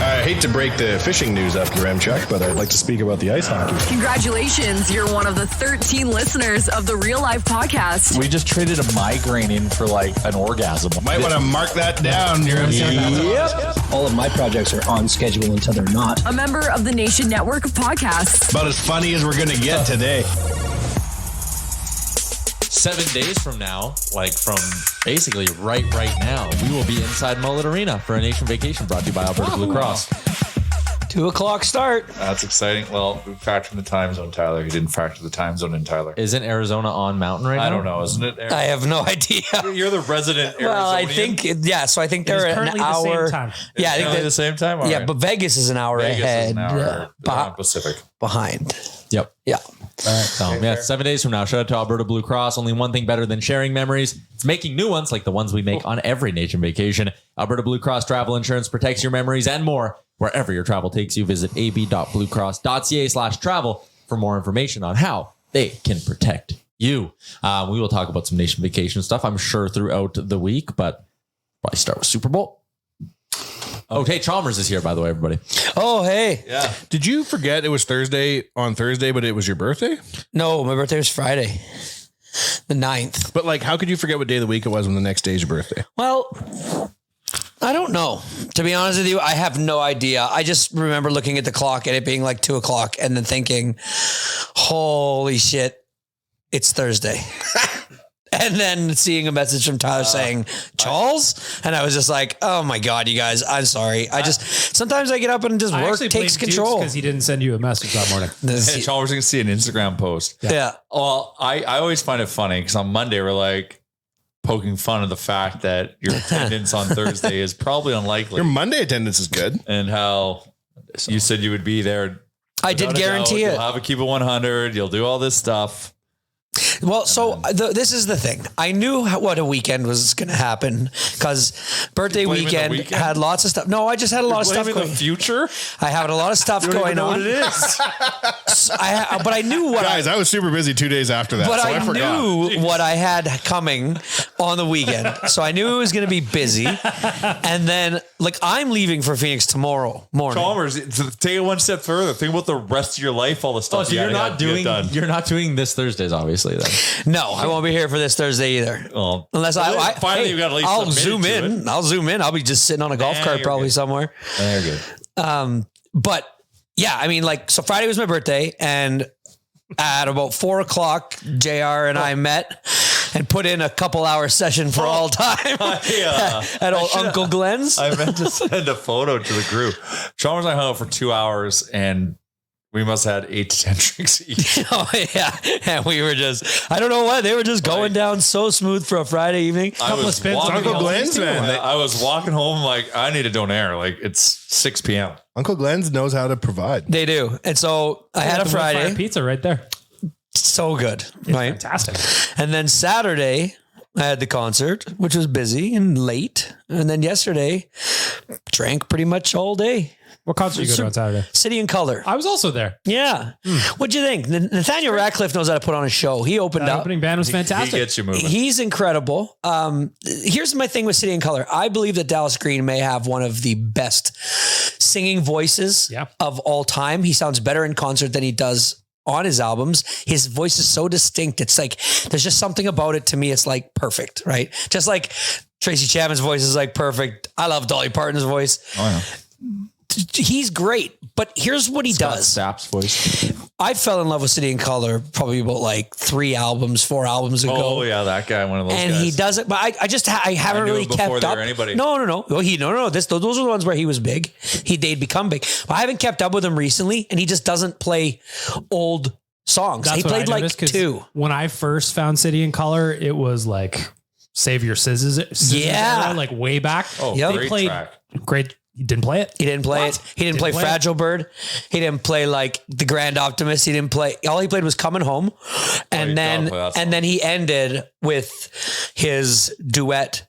I hate to break the fishing news after Remchuk, but I'd like to speak about the ice hockey. Congratulations, you're one of the 13 listeners of the Real Life Podcast. We just traded a migraine in for like an orgasm. Might want to mark that down. Yep. All of my projects are on schedule until they're not. A member of the Nation Network of Podcasts. About as funny as we're going to get today. 7 days from now, like from basically right now, we will be inside Mullet Arena for a nation vacation brought to you by Alberta Blue Cross. 2:00 start. That's exciting. Well, we factored in the time zone, Tyler. You didn't factor the time zone in, Tyler. Isn't Arizona on mountain right now? I don't know. Isn't it? I have no idea. You're the resident Arizonian. Well, I think, yeah, so I think they're an hour. The same time. Yeah, I think they're the same time. All yeah, right. but Vegas is an hour ahead. Is an hour Pacific. Behind. Yep. Yeah. All right. So, yeah, 7 days from now, shout out to Alberta Blue Cross. Only one thing better than sharing memories. It's making new ones like the ones we make on every nation vacation. Alberta Blue Cross travel insurance protects your memories and more. Wherever your travel takes you, visit ab.bluecross.ca/travel for more information on how they can protect you. We will talk about some nation vacation stuff, I'm sure, throughout the week, but probably start with Super Bowl. Okay, Chalmers is here, by the way, everybody. Oh, hey. Yeah. Did you forget it was Thursday, but it was your birthday? No, my birthday was Friday, the 9th. But like, how could you forget what day of the week it was when the next day is your birthday? Well, I don't know. To be honest with you, I have no idea. I just remember looking at the clock and it being like 2:00 and then thinking, holy shit, it's Thursday. And then seeing a message from Tyler saying, Charles? And I was just like, oh my God, you guys, I'm sorry. Sometimes I get up and just work takes control. Because he didn't send you a message that morning. Hey, Chalmers, you can see an Instagram post. Yeah. Well, I always find it funny because on Monday we're like poking fun of the fact that your attendance on Thursday is probably unlikely. Your Monday attendance is good. And how you said you would be there. I did guarantee it. You'll have a keep it 100. You'll do all this stuff. Well, so this is the thing. I knew what a weekend was going to happen because birthday weekend had lots of stuff. No, I just had a lot of stuff going. The future? I had a lot of stuff going on. What it is. But I knew what I was super busy 2 days after that. But so I knew what I had coming on the weekend. So I knew it was going to be busy. And then like I'm leaving for Phoenix tomorrow morning. Chalmers, take it one step further. Think about the rest of your life, all the stuff. So you're not doing this Thursdays, obviously. Then no, I won't be here for this Thursday either. Well, unless finally you got at least I'll zoom in. I'll zoom in. I'll be just sitting on a golf cart probably somewhere. You're good. But yeah, I mean, like, so Friday was my birthday, and at about 4:00, JR and I met and put in a couple hour session for all time at old Uncle Glenn's. I meant to send a photo to the group. Chalmers and I hung out for 2 hours, and we must have had 8 to 10 drinks each. Oh, yeah. And we were just, I don't know what, they were just going down so smooth for a Friday evening. Couple of spins. Uncle Glenn's, man. I was walking home like, I need a donaire. Like, it's 6 p.m. Uncle Glenn's knows how to provide. They do. And so I had a Friday. Pizza right there. So good. Right. Fantastic. And then Saturday, I had the concert, which was busy and late. And then yesterday, drank pretty much all day. What concert you go to on Saturday? City and Color. I was also there. Yeah. What'd you think? Nathaniel Ratcliffe knows how to put on a show. He opened up. Opening band was fantastic. He gets you moving. He's incredible. Here's my thing with City and Color. I believe that Dallas Green may have one of the best singing voices of all time. He sounds better in concert than he does on his albums. His voice is so distinct. It's like, there's just something about it to me. It's like perfect, right? Just like Tracy Chapman's voice is like perfect. I love Dolly Parton's voice. Oh, yeah. He's great, but here's what he does. Stapp's voice. I fell in love with City and Color probably about like 4 albums ago. Oh yeah, that guy, one of those and guys. he does it, but I haven't really kept up. No. Well, those are the ones where he was big. They'd become big. But I haven't kept up with him recently, and he just doesn't play old songs. He played like 2. When I first found City and Color, it was like Save Your Scissors era, like way back. Oh, yep. great track. Great. You didn't play it? He didn't play it. He didn't play Fragile Bird. He didn't play like The Grand Optimist. He didn't play. All he played was Coming Home. And then he ended with his duet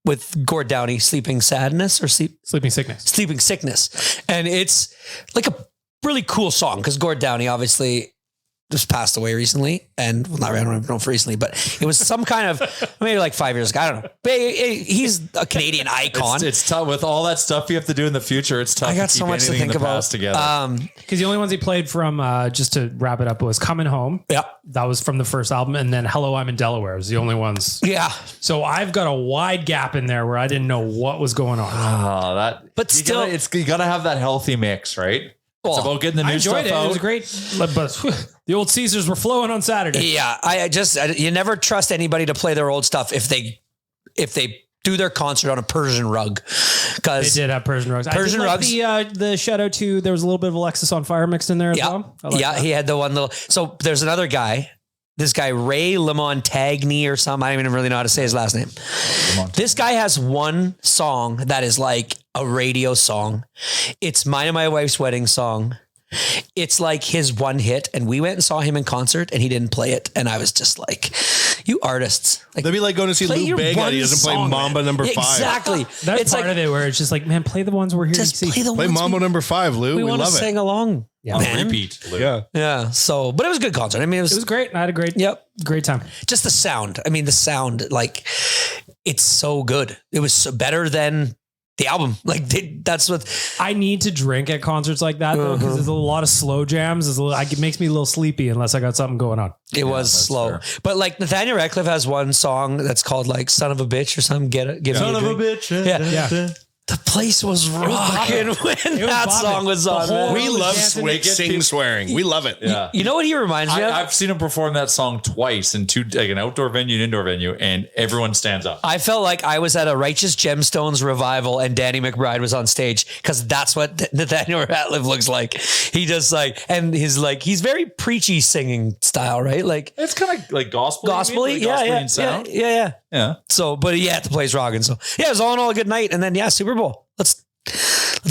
with Gord Downey, Sleeping Sadness or Sleeping Sickness. Sleeping Sickness. And it's like a really cool song because Gord Downey, obviously just passed away recently, and well, not I don't know if recently, but it was some kind of maybe like 5 years ago. I don't know. But he's a Canadian icon. It's tough with all that stuff you have to do in the future. It's tough. I got to so keep much to anything in think the about. past together. Because the only ones he played from, just to wrap it up, was Coming Home. Yeah. That was from the first album. And then Hello, I'm in Delaware was the only ones. Yeah. So I've got a wide gap in there where I didn't know what was going on. Oh, that. But still, you gotta have that healthy mix, right? It's about getting the I new enjoyed stuff it. out. It was great. But the old Caesars were flowing on Saturday. yeah, you never trust anybody to play their old stuff if they do their concert on a Persian rug. They Because did have Persian rugs. Persian I did like rugs. the shout out to, there was a little bit of Alexis on Fire mixed in there as well. I like that. he had the one little. So there's another guy. This guy, Ray Lamontagny or something. I don't even really know how to say his last name. This guy has one song that is like a radio song. It's Mine and My Wife's Wedding Song. It's like his one hit. And we went and saw him in concert and he didn't play it. And I was just like, you artists. Like, That'd be like going to see play Lou your Bega. one He doesn't play song, Mambo man. number 5. Exactly. That's It's part like, of it where it's just like, man, play the ones we're here just to see. play the Play ones Mambo number 5, Lou. we We want to love sing it. along. Yeah. man. Repeat. Lou. Yeah. Yeah. So, but it was a good concert. I mean, It was great. I had a great, great time. just the sound. I mean, the sound, like, it's so good. It was so better than the album. Like, that's what. I need to drink at concerts like that though, because there's a lot of slow jams. It makes me a little sleepy unless I got something going on. It was slow. fair. But like Nathaniel Ratcliffe has one song that's called like "Son of a Bitch" or something. Give me Son a of a drink. bitch. Yeah. The place was rocking when that bobbing. song was The on. whole- man. We love Dancing- sing swearing. We love it. Yeah. You know what he reminds me of? I've seen him perform that song twice in two, like an outdoor venue and indoor venue, and everyone stands up. I felt like I was at a Righteous Gemstones revival and Danny McBride was on stage because that's what Nathaniel Ratcliffe looks like. He just like, and he's very preachy singing style, right? Like It's kind of like gospel. gospel-y. Yeah. Sound. Yeah. So, but yeah, the place rocking. So yeah, it was all in all a good night. And then Super Bowl. Let's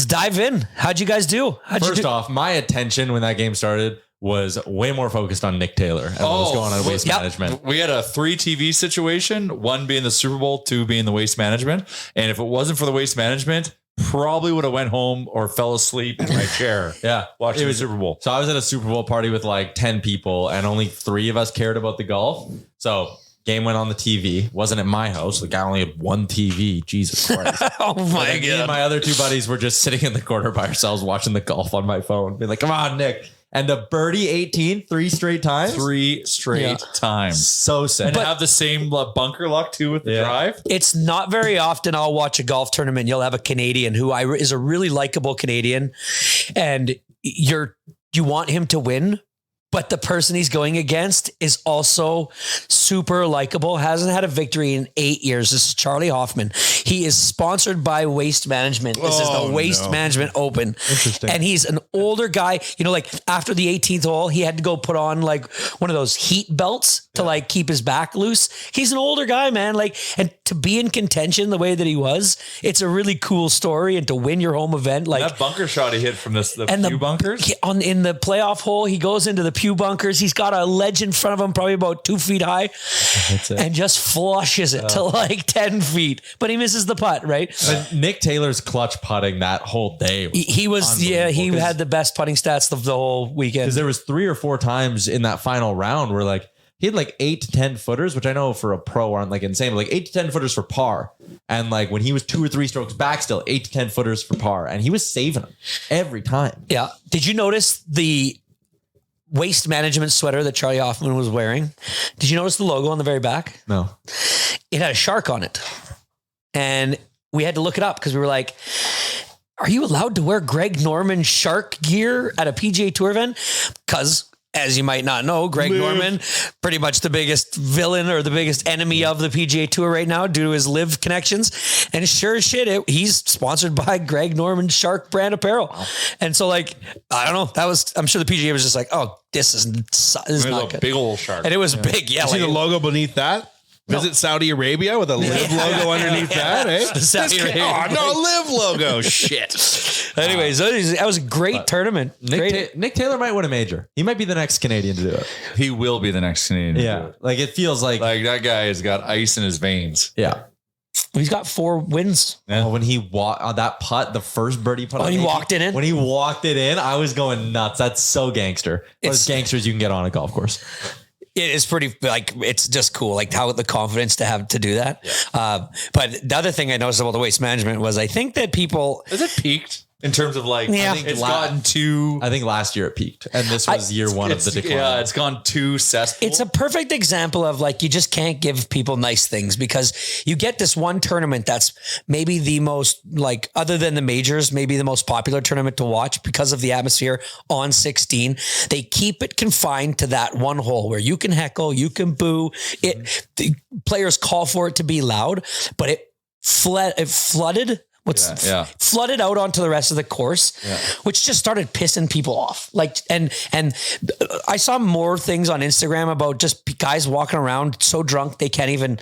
dive in. How'd you guys do? First off, my attention when that game started was way more focused on Nick Taylor and what was going on in waste management. We had a 3 TV situation, 1 being the Super Bowl, 2 being the waste management. And if it wasn't for the waste management, probably would have went home or fell asleep in my chair. Yeah. Watching the Super Bowl. So I was at a Super Bowl party with like 10 people and only 3 of us cared about the golf. So game went on the TV. Wasn't at my house. Like I only had one TV. Jesus Christ. Oh my Me and my other 2 buddies were just sitting in the corner by ourselves watching the golf on my phone. Being like, come on, Nick. And the birdie 18, 3 straight times. 3 straight times. So sick. And have the same bunker luck too with the drive. It's not very often I'll watch a golf tournament. You'll have a Canadian who is a really likable Canadian, and you want him to win, but the person he's going against is also super likable. Hasn't had a victory in 8 years. This is Charlie Hoffman. He is sponsored by Waste Management. This is the Waste Management Open. Interesting. And he's an older guy. You know, like after the 18th hole, he had to go put on like one of those heat belts to like keep his back loose. He's an older guy, man. Like, and to be in contention the way that he was, it's a really cool story. And to win your home event, like That bunker shot he hit from the and few bunkers. in the playoff hole, he goes into the pew bunkers. He's got a ledge in front of him, probably about 2 feet high, and just flushes it to like 10 feet. But he misses the putt, right? But Nick Taylor's clutch putting that whole day was He was, he unbelievable. had the best putting stats of the whole weekend. Because there was 3 or 4 times in that final round where like he had like 8 to 10 footers, which I know for a pro aren't like insane, but like 8 to 10 footers for par. And like when he was 2 or 3 strokes back, still 8 to 10 footers for par, and he was saving them every time. Yeah. Did you notice the Waste Management sweater that Charlie Hoffman was wearing? Did you notice the logo on the very back? No, It had a shark on it. And we had to look it up because we were like, are you allowed to wear Greg Norman shark gear at a PGA Tour event? Because as you might not know, Greg Norman, pretty much the biggest villain or the biggest enemy of the PGA Tour right now due to his live connections. And sure as shit, he's sponsored by Greg Norman Shark brand apparel. Wow. And so like, I don't know, I'm sure the PGA was just like, oh, this is not a good. big old shark. And it was big. Yeah. You see the logo beneath that? Visit Saudi Arabia with a live logo underneath that, eh? Saudi Arabia. Oh, no, live logo. Shit. Anyways, that was a great tournament. Nick Taylor might win a major. He might be the next Canadian to do it. He will be the next Canadian. to do it. Like it feels like Like that guy has got ice in his veins. yeah. He's got 4 wins. Yeah. When he walked on that putt, the first birdie putt. When he walked it in? When he walked it in, I was going nuts. That's so gangster. It's gangsters you can get on a golf course. It is pretty, like, it's just cool, like how the confidence to have to do that. Yeah. But the other thing I noticed about the waste management was I think that people... Is it peaked in terms of like, Yeah. I think it's gotten too... I think last year it peaked. And this was year one of the decline. Yeah, it's gone too cesspool. It's a perfect example of like, you just can't give people nice things because you get this one tournament that's maybe the most, like, other than the majors, maybe the most popular tournament to watch because of the atmosphere on 16. They keep it confined to that one hole where you can heckle, you can boo. The players call for it to be loud, but it flooded. Flooded out onto the rest of the course, which just started pissing people off. Like, and I saw more things on Instagram about just guys walking around so drunk they can't even,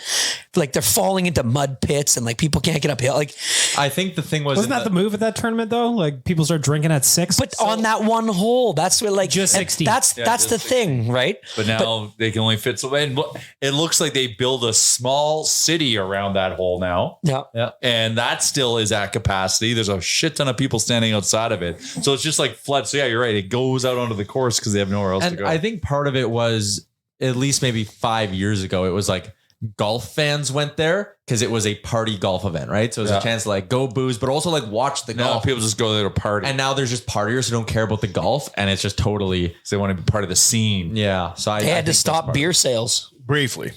like, they're falling into mud pits and like people can't get uphill. Like, I think the thing wasn't that the move at that tournament though? Like people start drinking at 6, but on that one hole, that's what, like, just 16. That's the 16. Thing, right? But now they can only fit so. And it looks like they build a small city around that hole now. Yeah. And that still is at capacity. There's a shit ton of people standing outside of it. So it's just like flood. So yeah, you're right. It goes out onto the course because they have nowhere else to go. I think part of it was, at least maybe 5 years ago, it was like golf fans went there because it was a party golf event, right? So it was a chance to like go booze, but also like watch the golf. People just go there to party. And now there's just partiers who don't care about the golf, and it's just totally... So they want to be part of the scene. Yeah. So they had to stop beer sales. Briefly.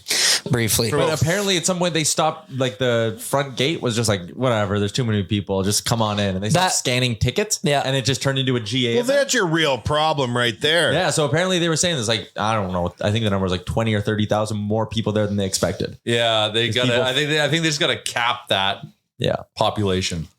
But apparently at some point they stopped, like the front gate was just like, whatever, there's too many people, just come on in. And they stopped scanning tickets. Yeah. And it just turned into a GA. Well, that's your real problem right there. Yeah. So apparently they were saying this, like, I don't know. I think the number was like 20 or 30,000 more people there than they expected. Yeah. They got to, I think they just got to cap that population.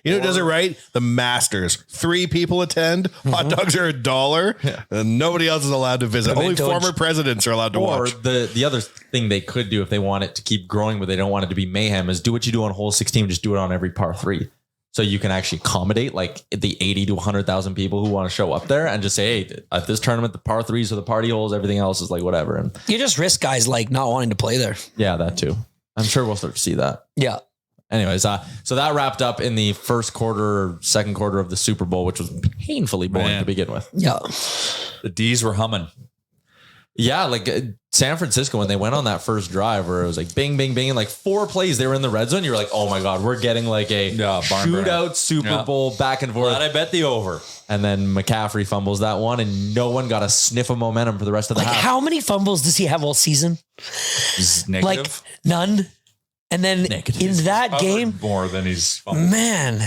You know who does it right? The Masters. 3 people attend. Hot dogs are $1. And nobody else is allowed to visit. Only former presidents are allowed to watch. Or the other thing they could do if they want it to keep growing, but they don't want it to be mayhem, is do what you do on hole 16, just do it on every par 3. So you can actually accommodate like the 80 to 100,000 people who want to show up there and just say, hey, at this tournament, the par 3s are the party holes. Everything else is like whatever. And you just risk guys like not wanting to play there. Yeah, that too. I'm sure we'll start to see that. Yeah. Anyways, so that wrapped up in the first quarter, second quarter of the Super Bowl, which was painfully boring to begin with. Yeah. The D's were humming. Yeah, like San Francisco, when they went on that first drive where it was like bing, bing, bing, and like 4 plays, they were in the red zone. You were like, oh my God, we're getting like a shootout Super Bowl back and forth. Glad I bet the over. And then McCaffrey fumbles that one, and no one got a sniff of momentum for the rest of the half. How many fumbles does he have all season? Negative. Like none. And then in that game, more than he's fumbled. Man,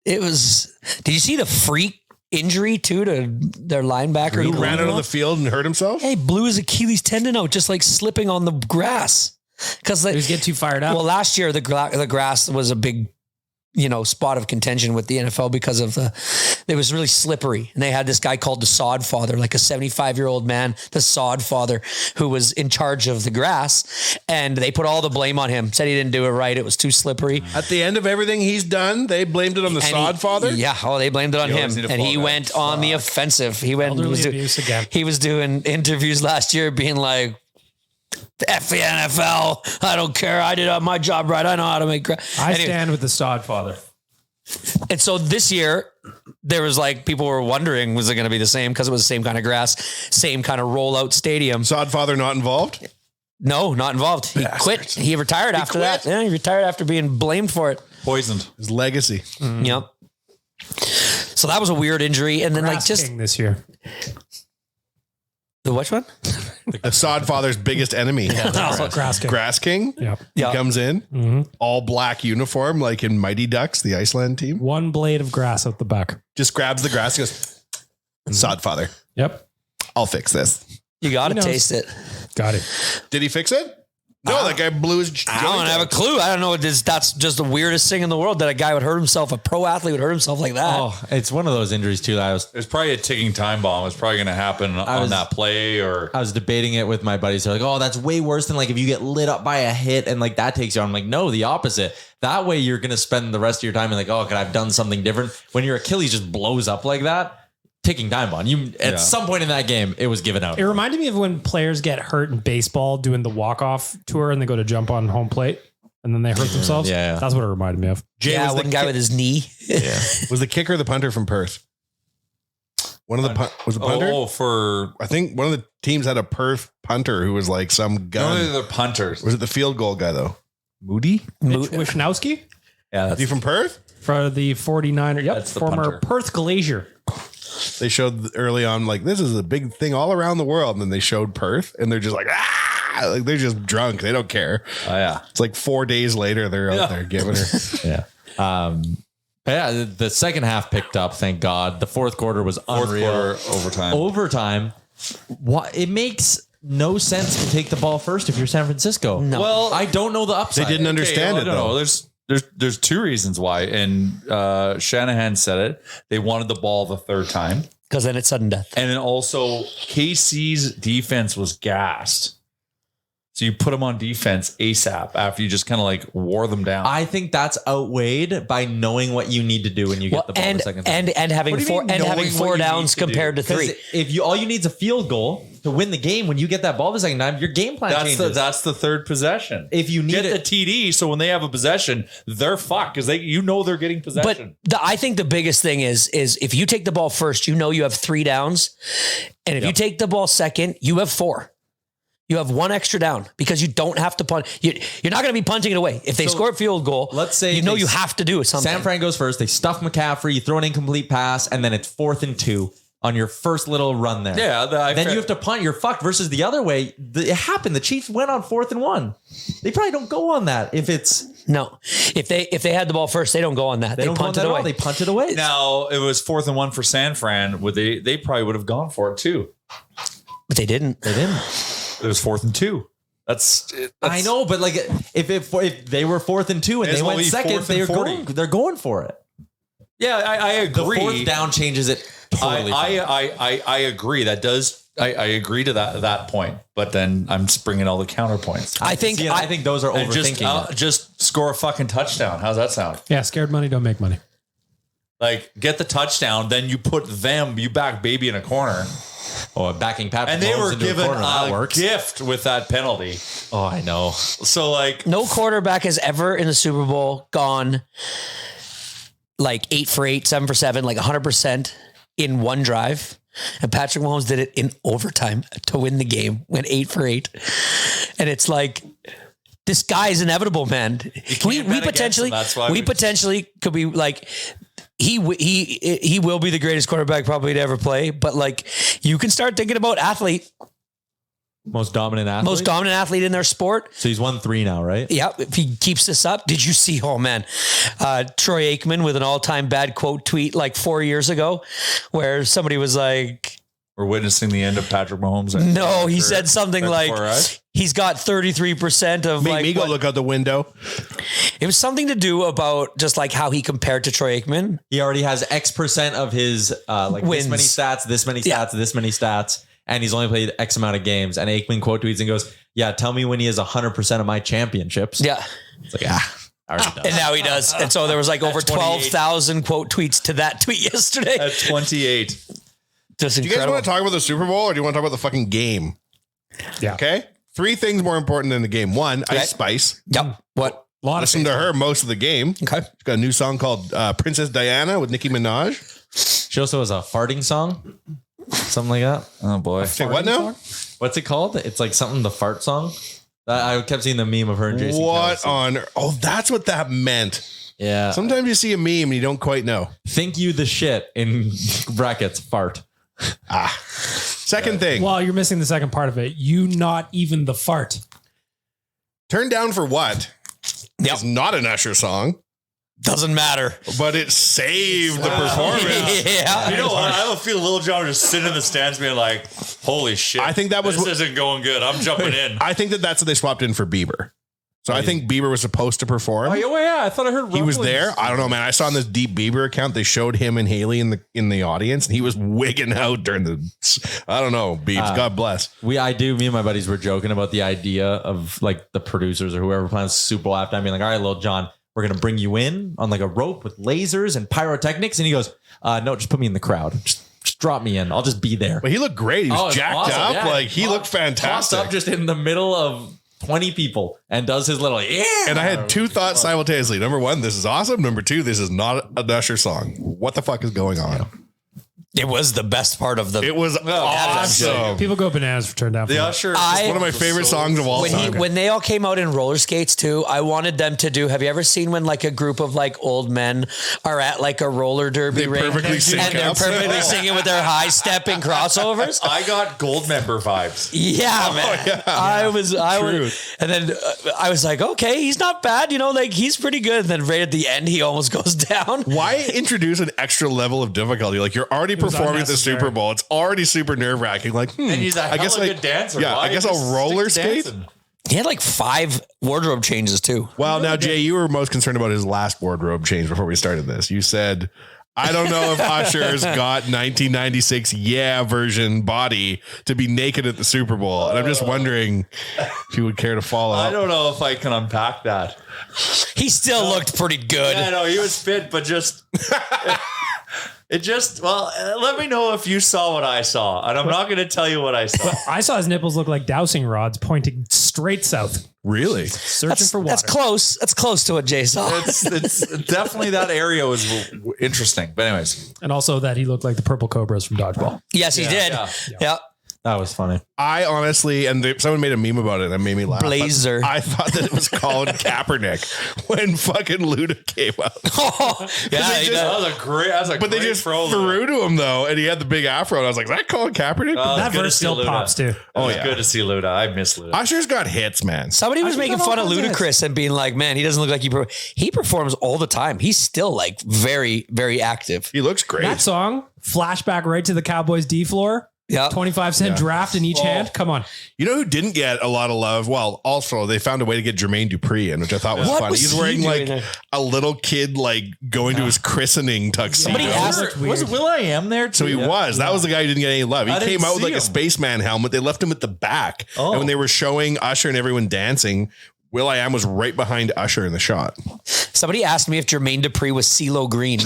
it was. Did you see the freak injury too to their linebacker? Who ran out of the field and hurt himself? Hey, blew his Achilles tendon out just like slipping on the grass because he was getting too fired up. Well, last year the grass was a big, spot of contention with the NFL because of it was really slippery. And they had this guy called the sod father, like a 75-year-old man, the sod father, who was in charge of the grass. And they put all the blame on him, said he didn't do it right. It was too slippery. At the end of everything he's done, they blamed it on the sod father? Yeah. Oh, they blamed it on him. And he went on the offensive. He was doing interviews last year being like, F the NFL. I don't care. I did my job right. I know how to make. I stand with the sod father. And so this year, there was like people were wondering, was it going to be the same? Because it was the same kind of grass, same kind of rollout stadium. Sod father not involved? No, not involved. He quit. He retired after that. Yeah, he retired after being blamed for it. Poisoned. His legacy. Mm. Yep. So that was a weird injury, and then Grass like just King this year. The which one? The sod father's biggest enemy. Grass King. Grass King. Yep. He comes in, all black uniform, like in Mighty Ducks, the Iceland team. One blade of grass out the back. Just grabs the grass and goes, sod father. Yep. I'll fix this. You got to taste it. Got it. Did he fix it? No, that guy blew his... I don't have a clue. I don't know. That's just the weirdest thing in the world that a guy would hurt himself, a pro athlete would hurt himself like that. Oh, it's one of those injuries too. It's probably a ticking time bomb. It's probably going to happen on that play. Or I was debating it with my buddies. They're like, oh, that's way worse than like if you get lit up by a hit and like that takes you on. I'm like, no, the opposite. That way you're going to spend the rest of your time and like, oh, could I have done something different? When your Achilles just blows up like that, ticking time bomb. At some point in that game, it was given out. It reminded me of when players get hurt in baseball doing the walk-off tour and they go to jump on home plate. and then they hurt themselves. Yeah. That's what it reminded me of. Jay was one the guy with his knee. Yeah. Was the kicker or the punter from Perth? One of the was the punter. I think one of the teams had a Perth punter who was like some gun. No, they're punters. Was it the field goal guy though? Moody? Mitch Wishnowski Yeah, Is he from Perth? for the 49ers. Yep, That's the former punter. Perth Glacier. They showed early on like this is a big thing all around the world, and then they showed Perth, and they're just like like they're just drunk. They don't care. Oh, yeah. It's like 4 days later they're out there giving her. Yeah. Yeah, the second half picked up, thank God. The fourth quarter was unreal. Overtime. What? It makes no sense to take the ball first if you're San Francisco. No. Well, I don't know the upside. They didn't understand it though. There's two reasons why, and Shanahan said it. They wanted the ball the third time, Because then it's sudden death. and then also KC's defense was gassed. So you put them on defense ASAP after you just kind of like wore them down. I think that's outweighed by knowing what you need to do when you get the ball the second time. And having What do you four mean and having knowing four what you downs need to compared to Because three. if all you need is a field goal to win the game, when you get that ball the second time, your game plan changes. That's the third possession. If you need Get it, the TD, so when they have a possession, they're fucked because they're getting possession. But I think the biggest thing is if you take the ball first, you know you have 3 downs, and if you take the ball second, you have 4. You have 1 extra down because you don't have to punt. You're not going to be punting it away. If they score a field goal, let's say you have to do something. San Fran goes first. They stuff McCaffrey. You throw an incomplete pass, and then it's 4th and 2 on your first little run there. Yeah, then you have to punt. You're fucked. Versus the other way, it happened. The Chiefs went on 4th and 1. They probably don't go on that if it's no. If they had the ball first, they don't go on that. They don't punt go on it that at away. all. They punt it away. Now it was 4th and 1 for San Fran. They probably would have gone for it too. But they didn't. They didn't. It was 4th and 2. That's I know, but like if they were 4th and 2 and they went second, they're going for it. Yeah, I agree. The 4th down changes it totally. I agree. That does. I agree to that point. But then I'm just bringing all the counterpoints. I think those are And overthinking. just score a fucking touchdown. How's that sound? Yeah, scared money don't make money. Like get the touchdown, then you back baby in a corner. Oh, backing Pat And they Mahomes were into given corner. That a works. gift with that penalty. Oh, I know. So like no quarterback has ever in the Super Bowl gone like 8 for 8, 7 for 7, like 100% in one drive. And Patrick Mahomes did it in overtime to win the game, went 8 for 8. And it's like, this guy is inevitable, man. We potentially could be like, he will be the greatest quarterback probably to ever play, but like you can start thinking about Most dominant athlete in their sport. So he's won 3 now, right? Yeah. If he keeps this up, did you see? Oh man, Troy Aikman with an all-time bad quote tweet like 4 years ago, where somebody was like, we're witnessing the end of Patrick Mahomes. No, he said something like he's got 33% of Make me go look out the window. It was something to do about just like how he compared to Troy Aikman. He already has X% of his wins. This many stats. And he's only played X amount of games. And Aikman quote tweets and goes, yeah, tell me when he has 100% of my championships. Yeah. It's like, I already done. And now he does. And so there was like over 12,000 quote tweets to that tweet yesterday. At 28. Just do you guys want to talk about the Super Bowl or do you want to talk about the fucking game? Yeah. Okay. 3 things more important than the game. 1, Ice Spice. Yep. What? Listen to her most of the game. Okay. She's got a new song called Princess Diana with Nicki Minaj. She also has a farting song. Something like that. Oh boy. Say what now? What's it called? It's like something, the fart song. I kept seeing the meme of her and Jason. What on? Oh, that's what that meant. Yeah. Sometimes you see a meme and you don't quite know. Think you the shit in brackets fart. Second thing. Well, you're missing the second part of it. You not even the fart. Turn Down for What? It's not an Usher song. Doesn't matter. But it saved the performance. Yeah. You know what? I have a feel Lil Jon just sitting in the stands being like, holy shit. I think that was this isn't going good. I'm jumping in. I think that's what they swapped in for Bieber. So I think Bieber was supposed to perform. Oh yeah, I thought I heard he was rumblings. there. I don't know, man. I saw on this Deep Bieber account they showed him and Haley in the audience, and he was wigging out during the. I don't know, Biebs. God bless. Me and my buddies were joking about the idea of like the producers or whoever plans Super Bowl halftime being like, all right, Lil Jon, we're gonna bring you in on like a rope with lasers and pyrotechnics, and he goes, no, just put me in the crowd. Just drop me in. I'll just be there. But he looked great. He was jacked awesome. up. Yeah. Like he looked fantastic. Tossed up just in the middle of 20 people and does his little And I had two thoughts simultaneously. Number one, this is awesome. Number two, this is not an Usher song. What the fuck is going on? It was the best part of the. It was awesome. People go bananas for Turn Down for The What. Usher. It's one of my favorite songs of all time. When they all came out in roller skates too, I wanted them to do. Have you ever seen when like a group of like old men are at like a roller derby They ring perfectly sync and they're up. perfectly singing with their high stepping crossovers? I got gold member vibes. Yeah, man. I was, and then I was like, okay, he's not bad, like he's pretty good. And then right at the end, he almost goes down. Why introduce an extra level of difficulty? Like you're already performing at the unnecessary. Super Bowl. It's already super nerve wracking. Like, And he's a hella good dancer. Yeah, Why I guess just I'll roller stick to skate. dancing? He had like 5 wardrobe changes too. Well, now Jay, you were most concerned about his last wardrobe change before we started this. You said, I don't know if Usher's got 1996 version body to be naked at the Super Bowl. And I'm just wondering if you would care to follow I up. don't know if I can unpack that. He still looked pretty good. I know he was fit, but just let me know if you saw what I saw, and I'm not going to tell you what I saw. I saw his nipples look like dowsing rods pointing straight south, Really? searching for water. That's close. That's close to what Jay saw. It's definitely that area was interesting. But anyways, And also that he looked like the purple cobras from Dodgeball. Yes, he did. Yeah. That was funny. I honestly, and someone made a meme about it and it made me laugh. but Blazer. I thought that it was called Kaepernick when fucking Luda came out. Yeah, that was a great. But they just threw to him though, and he had the big afro. And I was like, is that called Kaepernick? That verse still pops too. Oh yeah, good to see Luda. I miss Luda. Usher's got hits, man. somebody was making fun of Ludacris and being like, man, he doesn't look like he performs all the time. He's still like very, very active. He looks great. That song, flashback right to the Cowboys D floor. Yeah. 25-cent draft in each hand. Come on. You know who didn't get a lot of love? Well, also they found a way to get Jermaine Dupri in, which I thought was What funny. was He's he wearing doing like there? a little kid, like going to his christening tuxedo. Somebody asked- Was Will.i.am there too? So he was. That was the guy who didn't get any love. He I didn't came out with see like a him. spaceman helmet. They left him at the back. Oh. And when they were showing Usher and everyone dancing, Will.i.am was right behind Usher in the shot. Somebody asked me if Jermaine Dupri was CeeLo Green.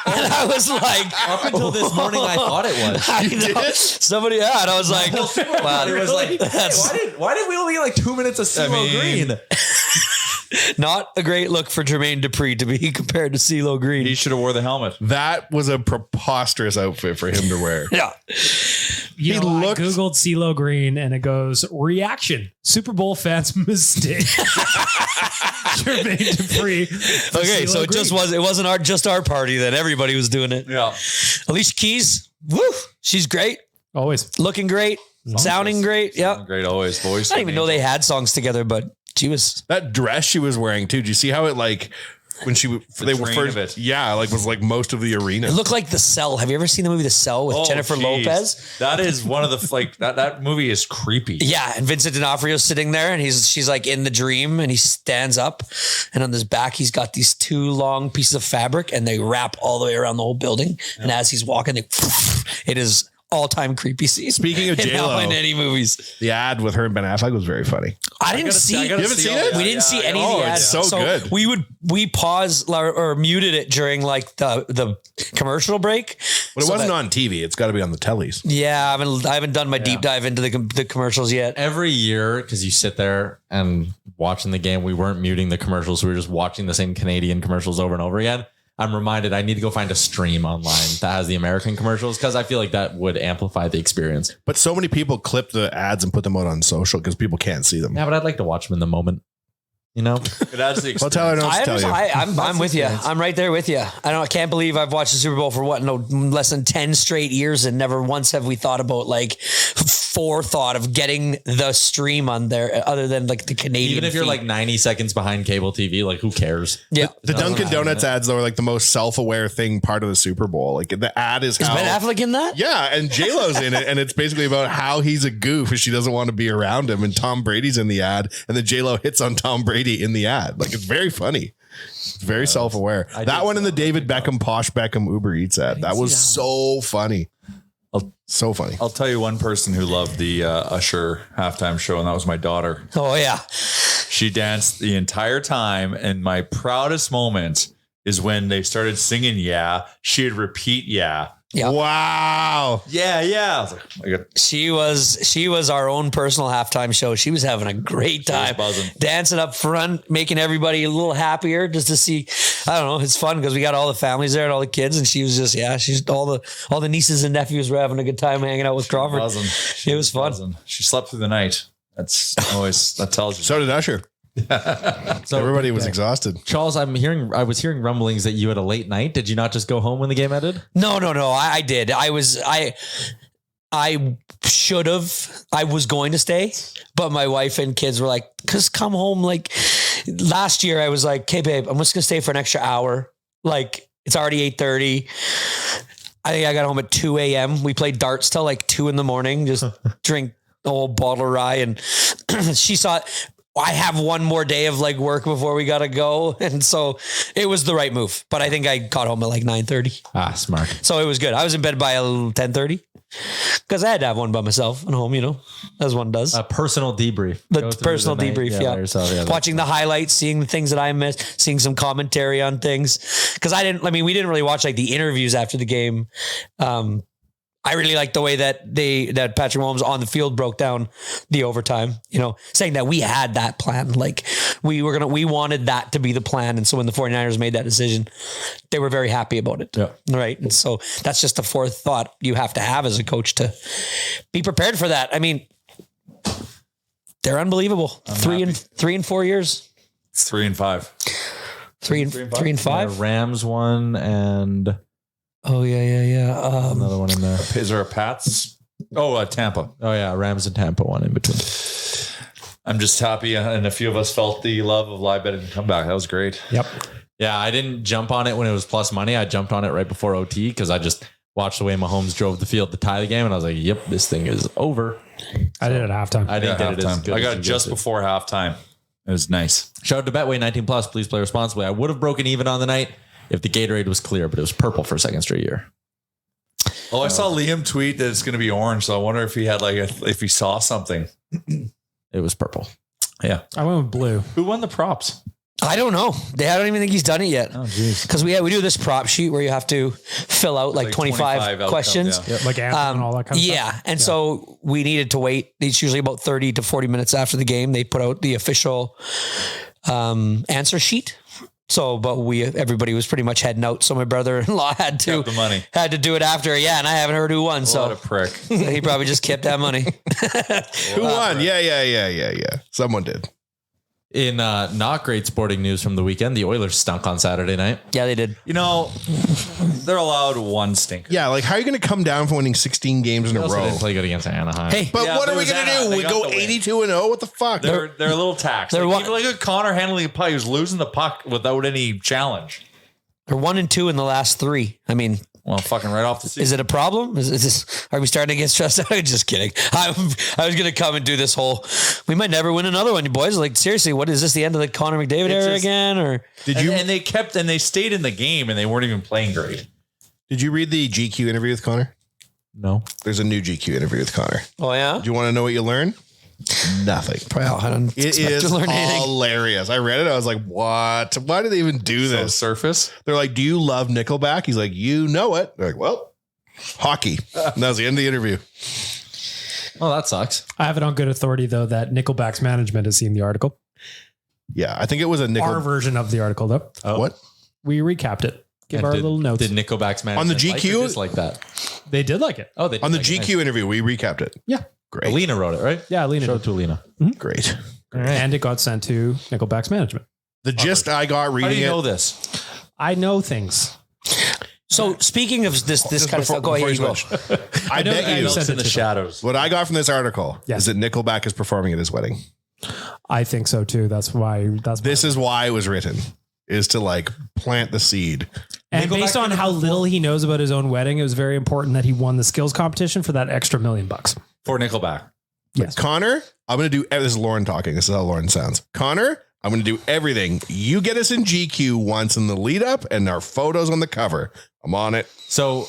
And I was like, Up until this morning, I thought it was. I know. Somebody, and I was like, wow, It was like, that's why did we only get like 2 minutes of CeeLo Green? not a great look for Jermaine Dupri to be compared to CeeLo Green. He should have wore the helmet. That was a preposterous outfit for him to wear. Yeah. You He know, looked- I Googled CeeLo Green and it goes, reaction. Super Bowl fans mistake. Jermaine Dupri. for Okay, so CeeLo it just Green. it wasn't just our party that everybody was doing it. Yeah. Alicia Keys, woo, she's great, Always. looking great, sounding great. Yeah, Great always voice. I didn't even know they had songs together, but she was. That dress she was wearing too. Did you see how it like when they were train first? of it. Yeah, like was like most of the arena. It looked like The Cell. Have you ever seen the movie The Cell with Jennifer geez. Lopez? That is one of the like that movie is creepy. Yeah, and Vincent D'Onofrio's sitting there, and she's like in the dream, and he stands up, and on his back he's got these 2 long pieces of fabric, and they wrap all the way around the whole building. And as he's walking, it is all-time creepy scene. Speaking of in J-Lo. in any movies. The ad with her and Ben Affleck was very funny. I didn't see. I gotta You haven't see seen all it? that. We didn't see any of Oh, the it's ads. so good. We paused or muted it during like the commercial break. But it So wasn't that- on TV. It's got to be on the tellies. Yeah, I haven't done my deep dive into the commercials yet. Every year, because you sit there and watching the game, we weren't muting the commercials. We were just watching the same Canadian commercials over and over again. I'm reminded I need to go find a stream online that has the American commercials because I feel like that would amplify the experience. But so many people clip the ads and put them out on social because people can't see them. Yeah, but I'd like to watch them in the moment. You know? It adds the Well, Tyler, don't tell you. I'm with you. I'm right there with you. I can't believe I've watched the Super Bowl for less than 10 straight years, and never once have we thought about like forethought of getting the stream on there other than like the Canadian. Even if you're feed. like 90 seconds behind cable TV, like who cares? yeah. The Dunkin' Donuts ads, though, are like the most self-aware thing part of the Super Bowl. Like the ad is Is how... Ben Affleck in that? Yeah, and J-Lo's in it, and it's basically about how he's a goof and she doesn't want to be around him, and Tom Brady's in the ad, and then J-Lo hits on Tom Brady in the ad. Like, it's very funny. It's very self-aware. That one and the David Beckham, Posh Beckham Uber Eats ad. That was so funny. So funny. I'll tell you one person who loved the Usher halftime show, and that was my daughter. Oh yeah. She danced the entire time, and my proudest moment is when they started singing "Yeah." She'd repeat "Yeah" Yeah. Wow. Yeah. I was like, I got She was our own personal halftime show. She was having a great time, buzzing. dancing up front, making everybody a little happier just to see. I don't know. It's fun because we got all the families there and all the kids, and she was just she's all the nieces and nephews were having a good time hanging out with Crawford. It was fun. buzzing. She slept through the night. That tells you. So did Usher. So Everybody was exhausted. Charles, I was hearing rumblings that you had a late night. Did you not just go home when the game ended? No. I did. I should have. I was going to stay, but my wife and kids were like, "Cause come home." Like last year, I was like, "Okay, babe, I'm just gonna stay for an extra hour." Like it's already 8:30. I think I got home at 2 a.m. We played darts till like 2 a.m. Just drink a whole bottle of rye, and she saw it. I have one more day of like work before we got to go. And so it was the right move, but I think I got home at like 9:30. Smart. So it was good. I was in bed by 10:30 because I had to have one by myself at home, as one does. A personal debrief. The Go through personal the night, debrief. by yourself, Watching the highlights, seeing the things that I missed, seeing some commentary on things. Cause we didn't really watch like the interviews after the game. I really like the way that Patrick Mahomes on the field broke down the overtime, saying that we had that plan. Like we wanted that to be the plan. And so when the 49ers made that decision, they were very happy about it. Yeah. Right. And so that's just the forethought you have to have as a coach to be prepared for that. I mean, they're unbelievable. 3 and 4 years. It's 3 and 5. 3 and 5. Rams one and Oh yeah. another one in there. Is there a Pats? Oh, Tampa. Oh yeah, Rams and Tampa one in between. I'm just happy, and a few of us felt the love of live betting comeback. That was great. Yep. Yeah, I didn't jump on it when it was plus money. I jumped on it right before OT because I just watched the way Mahomes drove the field to tie the game, and I was like, "Yep, this thing is over." I did it at halftime. I didn't get it as good. I as got you it just guys did. before halftime. It was nice. Shout out to Betway 19 plus. Please play responsibly. I would have broken even on the night if the Gatorade was clear, but it was purple for a second straight year. Oh, I saw Liam tweet that it's going to be orange, so I wonder if he had if he saw something. It was purple. Yeah. I went with blue. Who won the props? I don't know. I don't even think he's done it yet. Oh, jeez. Because we do this prop sheet where you have to fill out like 25 questions. Yeah. Like anthem and all that kind of stuff. Yeah. And so we needed to wait. It's usually about 30 to 40 minutes after the game. They put out the official answer sheet. So, but everybody was pretty much heading out. So my brother-in-law had to Kept the money. had to do it after. Yeah. And I haven't heard who won. What So a prick. he probably just kept that money. Who won? Yeah. Someone did. In not great sporting news from the weekend, the Oilers stunk on Saturday night. Yeah, they did. They're allowed one stinker. Yeah, like how are you going to come down from winning 16 games in They a also row? didn't play good against Anaheim. Hey, But Yeah, what but are it we was going to Anaheim. do? They We got go the win. 82-0? What the fuck? They're a little taxed. they're Like, one- even like Connor handling the puck, he was losing the puck without any challenge. they're 1 and 2 in the last 3. I mean, Well, fucking right off the season. is it a problem? Is this? Are we starting to get stressed out? Just kidding. I was gonna come and do this whole. We might never win another one, you boys. Like seriously, what is this? The end of the Connor McDavid It's era just- again? Or Did you And they stayed in the game, and they weren't even playing great. did you read the GQ interview with Connor? No. There's a new GQ interview with Connor. oh yeah, Do you want to know what you learn? Nothing. well, I don't It expect is to learn anything. hilarious. I read it. I was like, what? Why do they even do So this? surface. They're like, do you love Nickelback? He's like, you know it. They're like, well, hockey. And that was the end of the interview. Oh, that sucks. I have it on good authority, though, that Nickelback's management has seen the article. Yeah, I think it was a Our Nickel. version of the article, though. What? We recapped it. Give And our did, little notes. Did Nickelback's management On the like GQ? or dislike that? They did like it. Oh, they did On the like it. GQ interview, we recapped it. Yeah. Great. Alina wrote it, right? Yeah, Lena. Show it to Alina. Great. And it got sent to Nickelback's management. The gist I got How do reading you it. know this? I know things. So speaking of this Just kind of stuff, go before ahead. you You go. switch. I know- bet I you. know- It's in the to- shadows. What I got from this article Yes. is that Nickelback is performing at his wedding. I think so too. That's why. This is why it was written, is to like plant the seed. and Nickelback based on how little he knows about his own wedding, it was very important that he won the skills competition for that extra $1 million. For Nickelback. Yes. Connor, I'm going to do, this is Lauren talking. This is how Lauren sounds. Connor, I'm going to do everything. You get us in GQ once in the lead up and our photos on the cover. I'm on it. So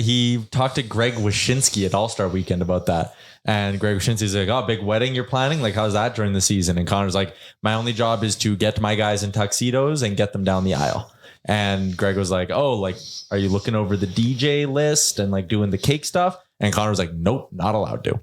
he talked to Greg Wyshynski at All-Star Weekend about that. And Greg Wyshynski's like, oh, big wedding you're planning? Like, how's that during the season? And Connor's like, my only job is to get my guys in tuxedos and get them down the aisle. And Greg was like, oh, like, are you looking over the DJ list and like doing the cake stuff? And Connor was like, nope, not allowed to.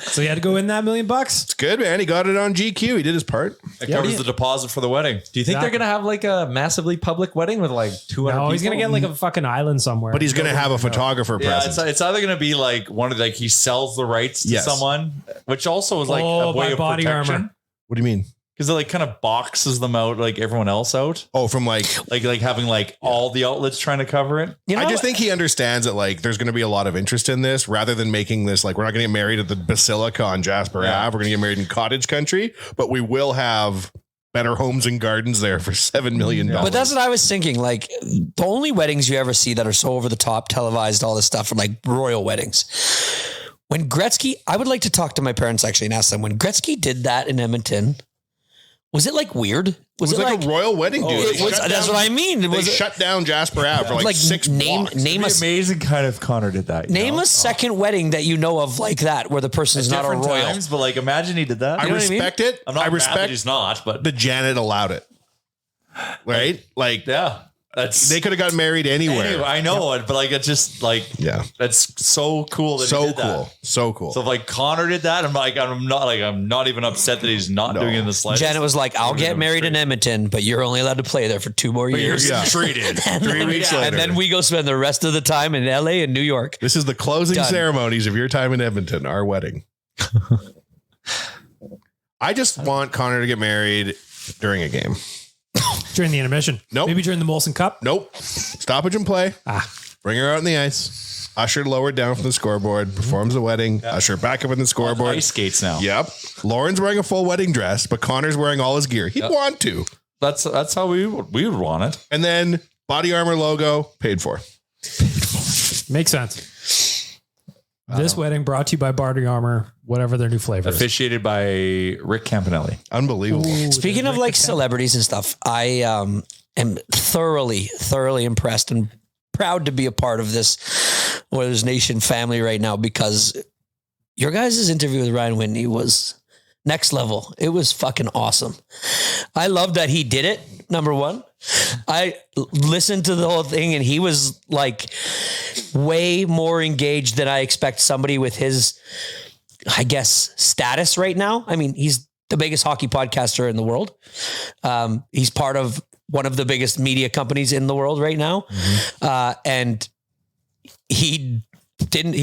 So he had to go in that $1 million. It's good, man. He got it on GQ. He did his part. It covers the deposit for the wedding. Do you think they're going to have like a massively public wedding with like 200 people? No, he's going to get like a fucking island somewhere. But he's going to have a photographer Yeah, present. it's either going to be like one of like he sells the rights to Yes. someone, which also is like a way by of body protection. armor. What do you mean? Because it like kind of boxes them out like everyone else out. Oh, from like Like having like all the outlets trying to cover it. You know, I just think he understands that like there's going to be a lot of interest in this rather than making this like we're not going to get married at the Basilica on Jasper Yeah. Ave. We're going to get married in cottage country, but we will have better homes and gardens there for $7 million. but that's what I was thinking. Like the only weddings you ever see that are so over the top, televised, all this stuff are like royal weddings. When Gretzky, I would like to talk to my parents actually and ask them when Gretzky did that in Edmonton. Was it like weird? It was like a royal wedding, dude. It was, that's what I mean. It They was shut down Jasper Ave for like 6 blocks. name a Amazing kind of Connor did that. name a second wedding that you know of like that where the person is not a Different royal. times, but like imagine he did that. I know what I mean? respect it. I'm not I mad that respect he's not, but the Janet allowed it. Right? Like yeah, that's they could have got married anywhere. Anyway, I know it, but like it's just like Yeah. that's so cool that he So did cool. that. So cool. So if like Connor did that, I'm not even upset that he's not doing it in the slightest. Janet was like, I'll get married in Edmonton, but you're only allowed to play there for 2 more years. Yeah. treated. 3 weeks later. And then we go spend the rest of the time in LA and New York. This is the closing Done. ceremonies of your time in Edmonton, our wedding. I just want Connor to get married during a game. during the intermission. Nope. Maybe during the Molson Cup. Nope. Stoppage and play. Bring her out on the ice. Usher lowered down from the scoreboard, performs the wedding. Usher back up in the scoreboard. Ice skates now. Yep. Lauren's wearing a full wedding dress, but Connor's wearing all his gear. He'd want to. That's how we would want it. And then body armor logo paid for. Makes sense. This wedding brought to you by Body Armor, whatever their new flavor is. Officiated by Rick Campanelli. Unbelievable. Speaking of like celebrities and stuff, I am thoroughly impressed and proud to be a part of this Oilers Nation family right now because your guys' interview with Ryan Whitney was next level. It was fucking awesome. I love that he did it. Number one, I listened to the whole thing and he was like way more engaged than I expect somebody with his, I guess, status right now. I mean, he's the biggest hockey podcaster in the world. He's part of one of the biggest media companies in the world right now. And he didn't,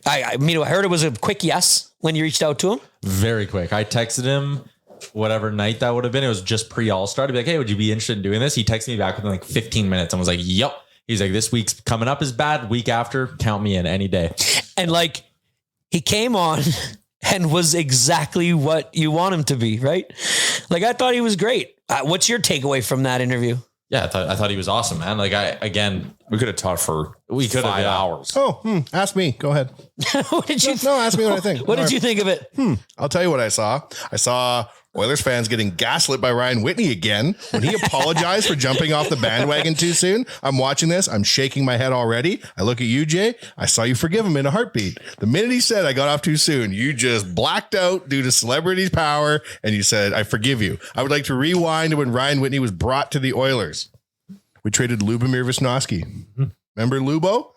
I mean, I heard it was a quick yes when you reached out to him. Very quick. I texted him whatever night that would have been. It was just pre-All-Star to be like, hey, would you be interested in doing this? He texted me back within like 15 minutes and was like, yep. He's like, this week's coming up is bad. Week after, count me in any day. And like, he came on and was exactly what you want him to be, right? Like, I thought he was great. What's your takeaway from that interview? Yeah, I thought he was awesome, man. Like We could have talked for we could have 5 hours. Oh, ask me. Go ahead. What did you? No, ask me what I think. What did you think of it? I'll tell you what I saw. I saw Oilers fans getting gaslit by Ryan Whitney again when he apologized for jumping off the bandwagon too soon. I'm watching this. I'm shaking my head already. I look at you, Jay. I saw you forgive him in a heartbeat. The minute he said I got off too soon, you just blacked out due to celebrity's power and you said, I forgive you. I would like to rewind to when Ryan Whitney was brought to the Oilers. We traded Lubomir Visnovsky. Remember Lubo?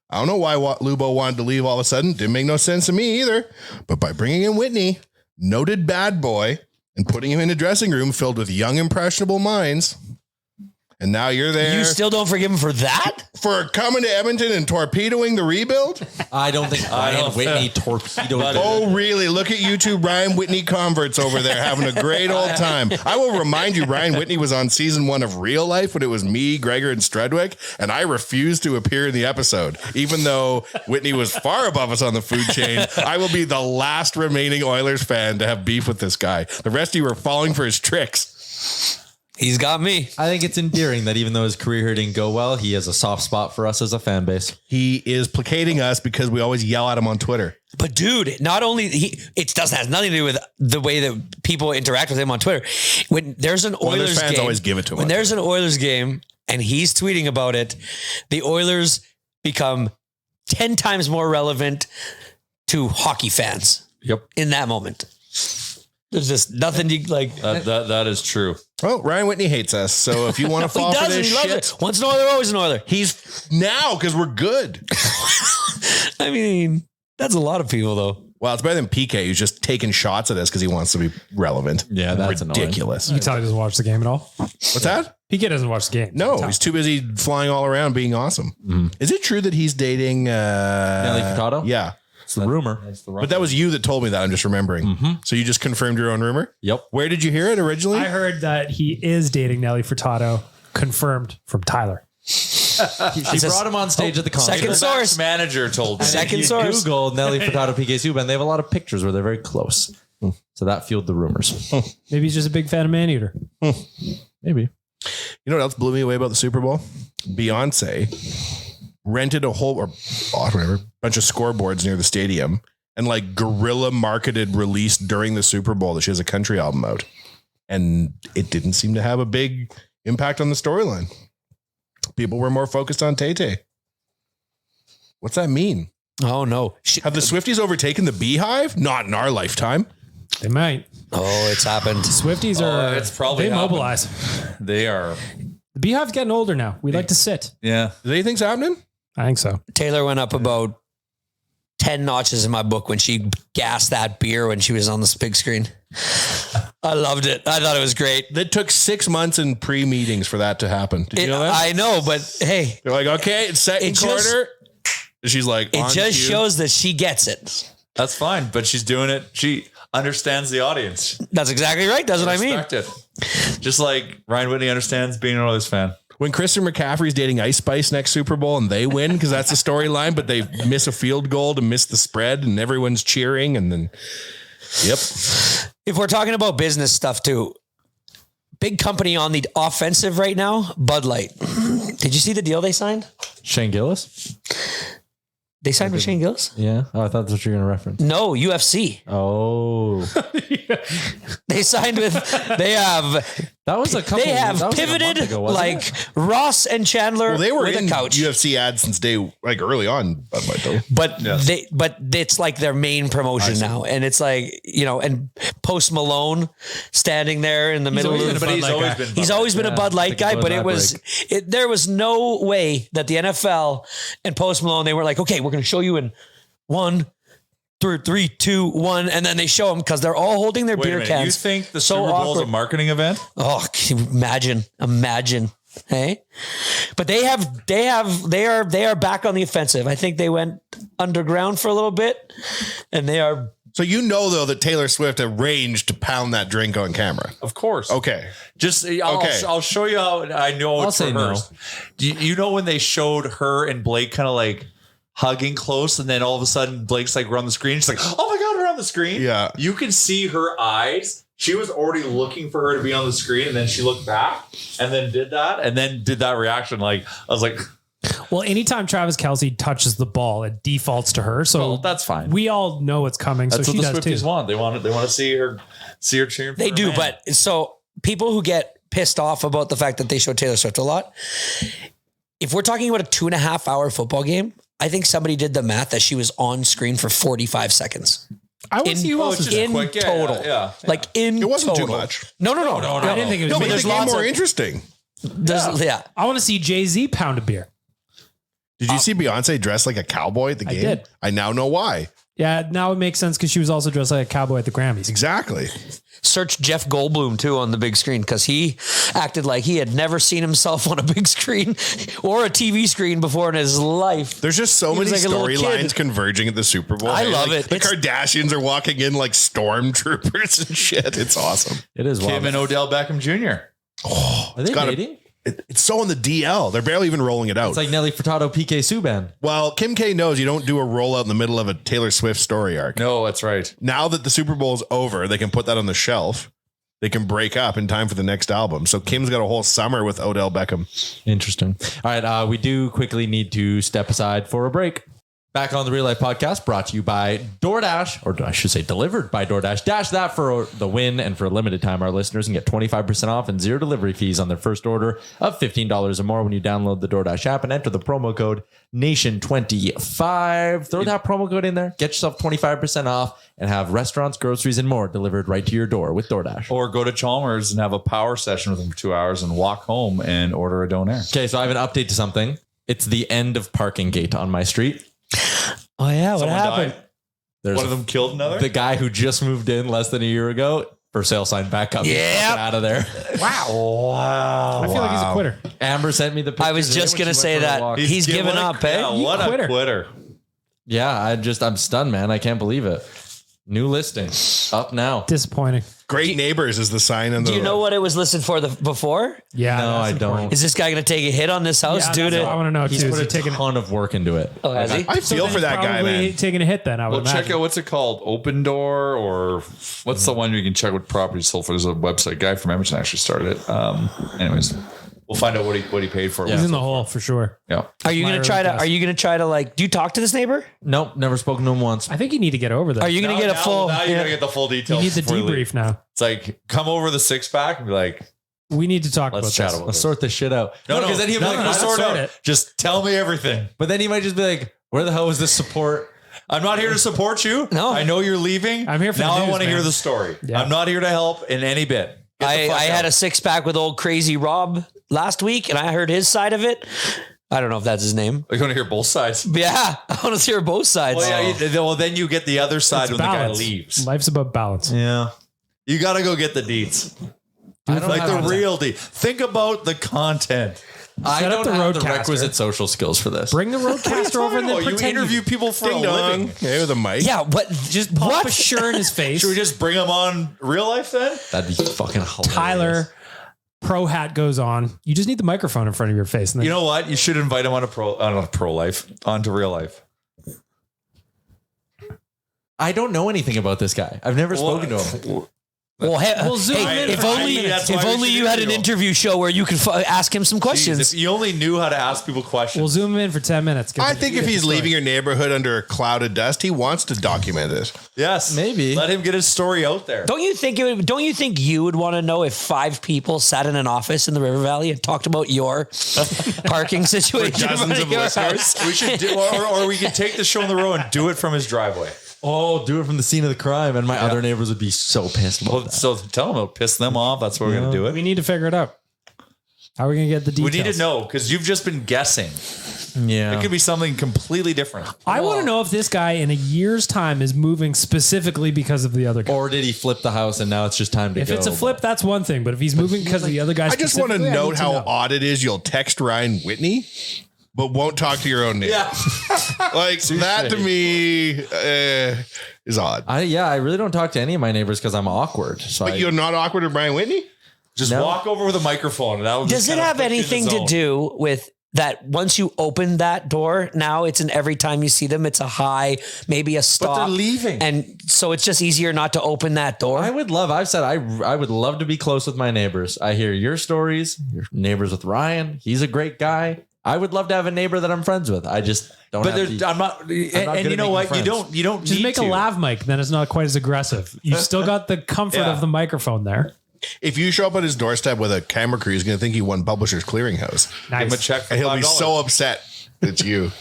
I don't know why Lubo wanted to leave all of a sudden. Didn't make no sense to me either. But by bringing in Whitney, noted bad boy, and putting him in a dressing room filled with young, impressionable minds. And now you're there. You still don't forgive him for that? For coming to Edmonton and torpedoing the rebuild? I don't think Ryan Whitney torpedoed. Oh, really? Look at you two Ryan Whitney converts over there having a great old time. I will remind you, Ryan Whitney was on season 1 of Real Life when it was me, Gregor, and Strudwick, and I refused to appear in the episode. Even though Whitney was far above us on the food chain, I will be the last remaining Oilers fan to have beef with this guy. The rest of you are falling for his tricks. He's got me. I think it's endearing that even though his career here didn't go well, he has a soft spot for us as a fan base. He is placating us because we always yell at him on Twitter. But dude, not only it has nothing to do with the way that people interact with him on Twitter. When there's an Oilers fans game, always give it to him. When there's an Oilers game and he's tweeting about it, the Oilers become 10 times more relevant to hockey fans. Yep. In that moment. There's just nothing you like. That is true. Oh, Ryan Whitney hates us. So if you want to fall for this shit, once an Oiler, always an Oiler. He's now because we're good. I mean, that's a lot of people though. Well, it's better than PK, who's just taking shots at us because he wants to be relevant. Yeah, that's ridiculous. You can tell he doesn't watch the game at all. What's that? PK doesn't watch the game. No, he's too busy flying all around being awesome. Mm-hmm. Is it true that he's dating Nelly Furtado? Yeah. It's the rumor. But that was you that told me that. I'm just remembering. Mm-hmm. So you just confirmed your own rumor? Yep. Where did you hear it originally? I heard that he is dating Nelly Furtado, confirmed from Tyler. She brought him on stage at the concert. Second source. Manager told me. Second source. Google Nelly Furtado, PK Subban. They have a lot of pictures where they're very close. So that fueled the rumors. Maybe he's just a big fan of Man-Eater. Maybe. You know what else blew me away about the Super Bowl? Beyonce rented a whole bunch of scoreboards near the stadium and like guerrilla marketed release during the Super Bowl that she has a country album out. And it didn't seem to have a big impact on the storyline. People were more focused on Tay-Tay. What's that mean? Oh no. Have the Swifties overtaken the Beehive? Not in our lifetime. They might. Oh, it's happened. Swifties are. It's probably they happened. mobilize. They are. The Beehive's getting older now. We like to sit. Yeah. Do they think's happening? I think so. Taylor went up about 10 notches in my book when she gassed that beer when she was on this big screen. I loved it. I thought it was great. It took 6 months in pre-meetings for that to happen. Did you know that? I know, but hey. They're like, okay, it's second quarter. She's like, it just shows that she gets it. That's fine, but she's doing it. She understands the audience. That's exactly right. That's what I mean. It. Just like Ryan Whitney understands being an Oilers fan. When Christian McCaffrey's dating Ice Spice next Super Bowl and they win because that's the storyline, but they miss a field goal to miss the spread and everyone's cheering and then, yep. If we're talking about business stuff too, big company on the offensive right now, Bud Light. Did you see the deal they signed? Shane Gillis? They signed with Shane Gillis? Yeah. Oh, I thought that's what you were going to reference. No, UFC. Oh. They signed with, they have, that was a couple. they have pivoted ago, like Ross and Chandler Well, they were with in a couch. UFC ads since early on. But it's like their main promotion now. And it's like, and Post Malone standing there in the middle of But he's always been a Bud Light guy, but there was no way that the NFL and Post Malone, they were like, okay, we're going to show you in 1, 3, 2, 1, and then they show them because they're all holding their beer cans. You think the Super Bowl is a marketing event? Oh, can you imagine. Hey, but they are back on the offensive. I think they went underground for a little bit and they are. So though that Taylor Swift arranged to pound that drink on camera. Of course. Okay. I'll show you how I know it's rehearsed. No. You know when they showed her and Blake kind of like hugging close and then all of a sudden Blake's like we're on the screen. She's like, oh my God, we're on the screen. Yeah. You can see her eyes. She was already looking for her to be on the screen and then she looked back and then did that and then did that reaction. Like, I was like, well, anytime Travis Kelce touches the ball, it defaults to her. So that's fine. We all know it's coming. That's so what she the does Swifties too. want. They want to see her cheering. They do, but so people who get pissed off about the fact that they show Taylor Swift a lot. If we're talking about a 2.5 hour football game, I think somebody did the math that she was on screen for 45 seconds. I want to see who else is in quick. total. Yeah. Like in It wasn't total. too much. No. I didn't think it was. No, but big. there's lots more interesting. I want to see Jay-Z pound a beer. Did you see Beyonce dressed like a cowboy at the game? did. I now know why. Yeah, now it makes sense because she was also dressed like a cowboy at the Grammys. Exactly. Search Jeff Goldblum too on the big screen because he acted like he had never seen himself on a big screen or a TV screen before in his life. There's just so many like a little storylines kid. converging at the Super Bowl. I love like, it. The Kardashians are walking in like stormtroopers and shit. It's awesome. It is wild. Kim and Odell Beckham Jr. Oh, Are they dating? It's so on the DL. They're barely even rolling it out. It's like Nelly Furtado, PK Subban. Well, Kim K knows you don't do a rollout in the middle of a Taylor Swift story arc. No, that's right. Now that the Super Bowl's over, they can put that on the shelf. They can break up in time for the next album. So Kim's got a whole summer with Odell Beckham. Interesting. All right. We do quickly need to step aside for a break. Back on the Real Life Podcast, brought to you by DoorDash, or I should say delivered by DoorDash. Dash that for the win, and for a limited time, our listeners can get 25% off and 0 delivery fees on their first order of $15 or more when you download the DoorDash app and enter the promo code NATION25. Throw that promo code in there, get yourself 25% off, and have restaurants, groceries, and more delivered right to your door with DoorDash. Or go to Chalmers and have a power session with them for 2 hours and walk home and order a donair. Okay, so I have an update to something. It's the end of parking gate on my street. Oh yeah, what Someone happened? died? There's One of them killed another? the guy who just moved in less than a year ago. For sale sign back up. Yeah, out of there. Wow. I feel like he's a quitter. Amber sent me the picture. I was just going to say that. He's given up, eh? Yeah, what a quitter. quitter. Yeah, I'm stunned, man. I can't believe it. New listing up now. Disappointing. Great neighbors is the sign on the. Do you know what it was listed for before? Yeah. No, I that's don't. important. Is this guy going to take a hit on this house Yeah, due that's to? what I want to know He's too. put Is a he taking ton of work into it. Oh, has he? I feel for that guy, man. Taking a hit then, I would Well, check imagine. out what's it called? Open Door, or what's the one you can check what property sold for? There's a website. Guy from Edmonton actually started it. Anyways, we'll find out what he paid for it. He's in the hole for sure. Yeah. Are you going My to try to? early Are you going to try to like? Do you talk to this neighbor? Nope, never spoken to him once. I think you need to get over that. Are you going to get a full? Now you yeah. gotta get the full You details. need the before you leave. debrief now. It's like come over the 6-pack and be like, We need to talk let's about chat this. about Let's this. sort this shit out. No, because then he'll be like, we'll "Let's sort sort out. it." Just tell me everything. But then he might just be like, where the hell was this support? I'm not here to support you. No. I know you're leaving. I'm here for now. the I news, want to hear man. the story. Yeah. I'm not here to help in any bit. Get the fuck I had out. a 6-pack with old crazy Rob last week, and I heard his side of it. I don't know if that's his name. You're going to hear both sides. But yeah, I want to hear both sides. Well, yeah. Well, then you get the other side It's when balance. the guy leaves. Life's about balance. Yeah. You got to go get the deets. I don't Like have the real deet. Think about the content. I Set up don't the have the roadcaster. requisite social skills for this. Bring the roadcaster over and then you pretend interview people for Ding a dong. living. Yeah, with a mic. Yeah, what? just pop What? a shirt in his face. Should we just bring them on real life then? That'd be fucking hilarious. Tyler, pro hat goes on. You just need the microphone in front of your face. And then You know what? You should invite him on a pro life, onto real life. I don't know anything about this guy. I've never spoken to him. Well, hey, We'll zoom hey, in if for only 10 minutes. That's if why we only should you had an interview him. interview show where you could ask him some questions. If you only knew how to ask people questions. we'll zoom in for 10 minutes. Get I the- think get if the he's story. leaving your neighborhood under a cloud of dust, he wants to document it. yes, Maybe. Let him get his story out there. Don't you think you would want to know if 5 people sat in an office in the River Valley and talked about your parking situation in dozens front of your listeners. house? We should do, or we could take the show on the road and do it from his driveway. Oh, do it from the scene of the crime. And my other neighbors would be so pissed about Well, that. so tell them, it'll piss them off. That's why we're going to do We it. need to figure it out. How are we going to get the We details? need to know because you've just been guessing. Yeah. It could be something completely different. I want to know if this guy in a year's time is moving specifically because of the other guy. Or did he flip the house and now it's just time to If go? it's a flip, that's one thing. But if he's moving because of the other guy, I just want to specifically, I note need to how know. odd it is. You'll text Ryan Whitney, but won't talk to your own neighbor. Yeah. Like that to me is odd. I really don't talk to any of my neighbors because I'm awkward. So But you're not awkward with Brian Whitney? Just No. walk over with a microphone. And that would Does just it kind of have put you in the anything to zone. do with that once you open that door, now it's an every time you see them, it's a high, maybe a stop. But they're leaving. And so it's just easier not to open that door. I've said I would love to be close with my neighbors. I hear your stories, your neighbors with Ryan. He's a great guy. I would love to have a neighbor that I'm friends with. I just don't But have I'm not. And good you at know making what? friends. You don't Just need make to. a lav mic, then it's not quite as aggressive. You've still got the comfort Yeah. of the microphone there. If you show up at his doorstep with a camera crew, he's going to think he won Publishers Clearinghouse. Give him a Nice. check for And he'll be $5. so upset it's you.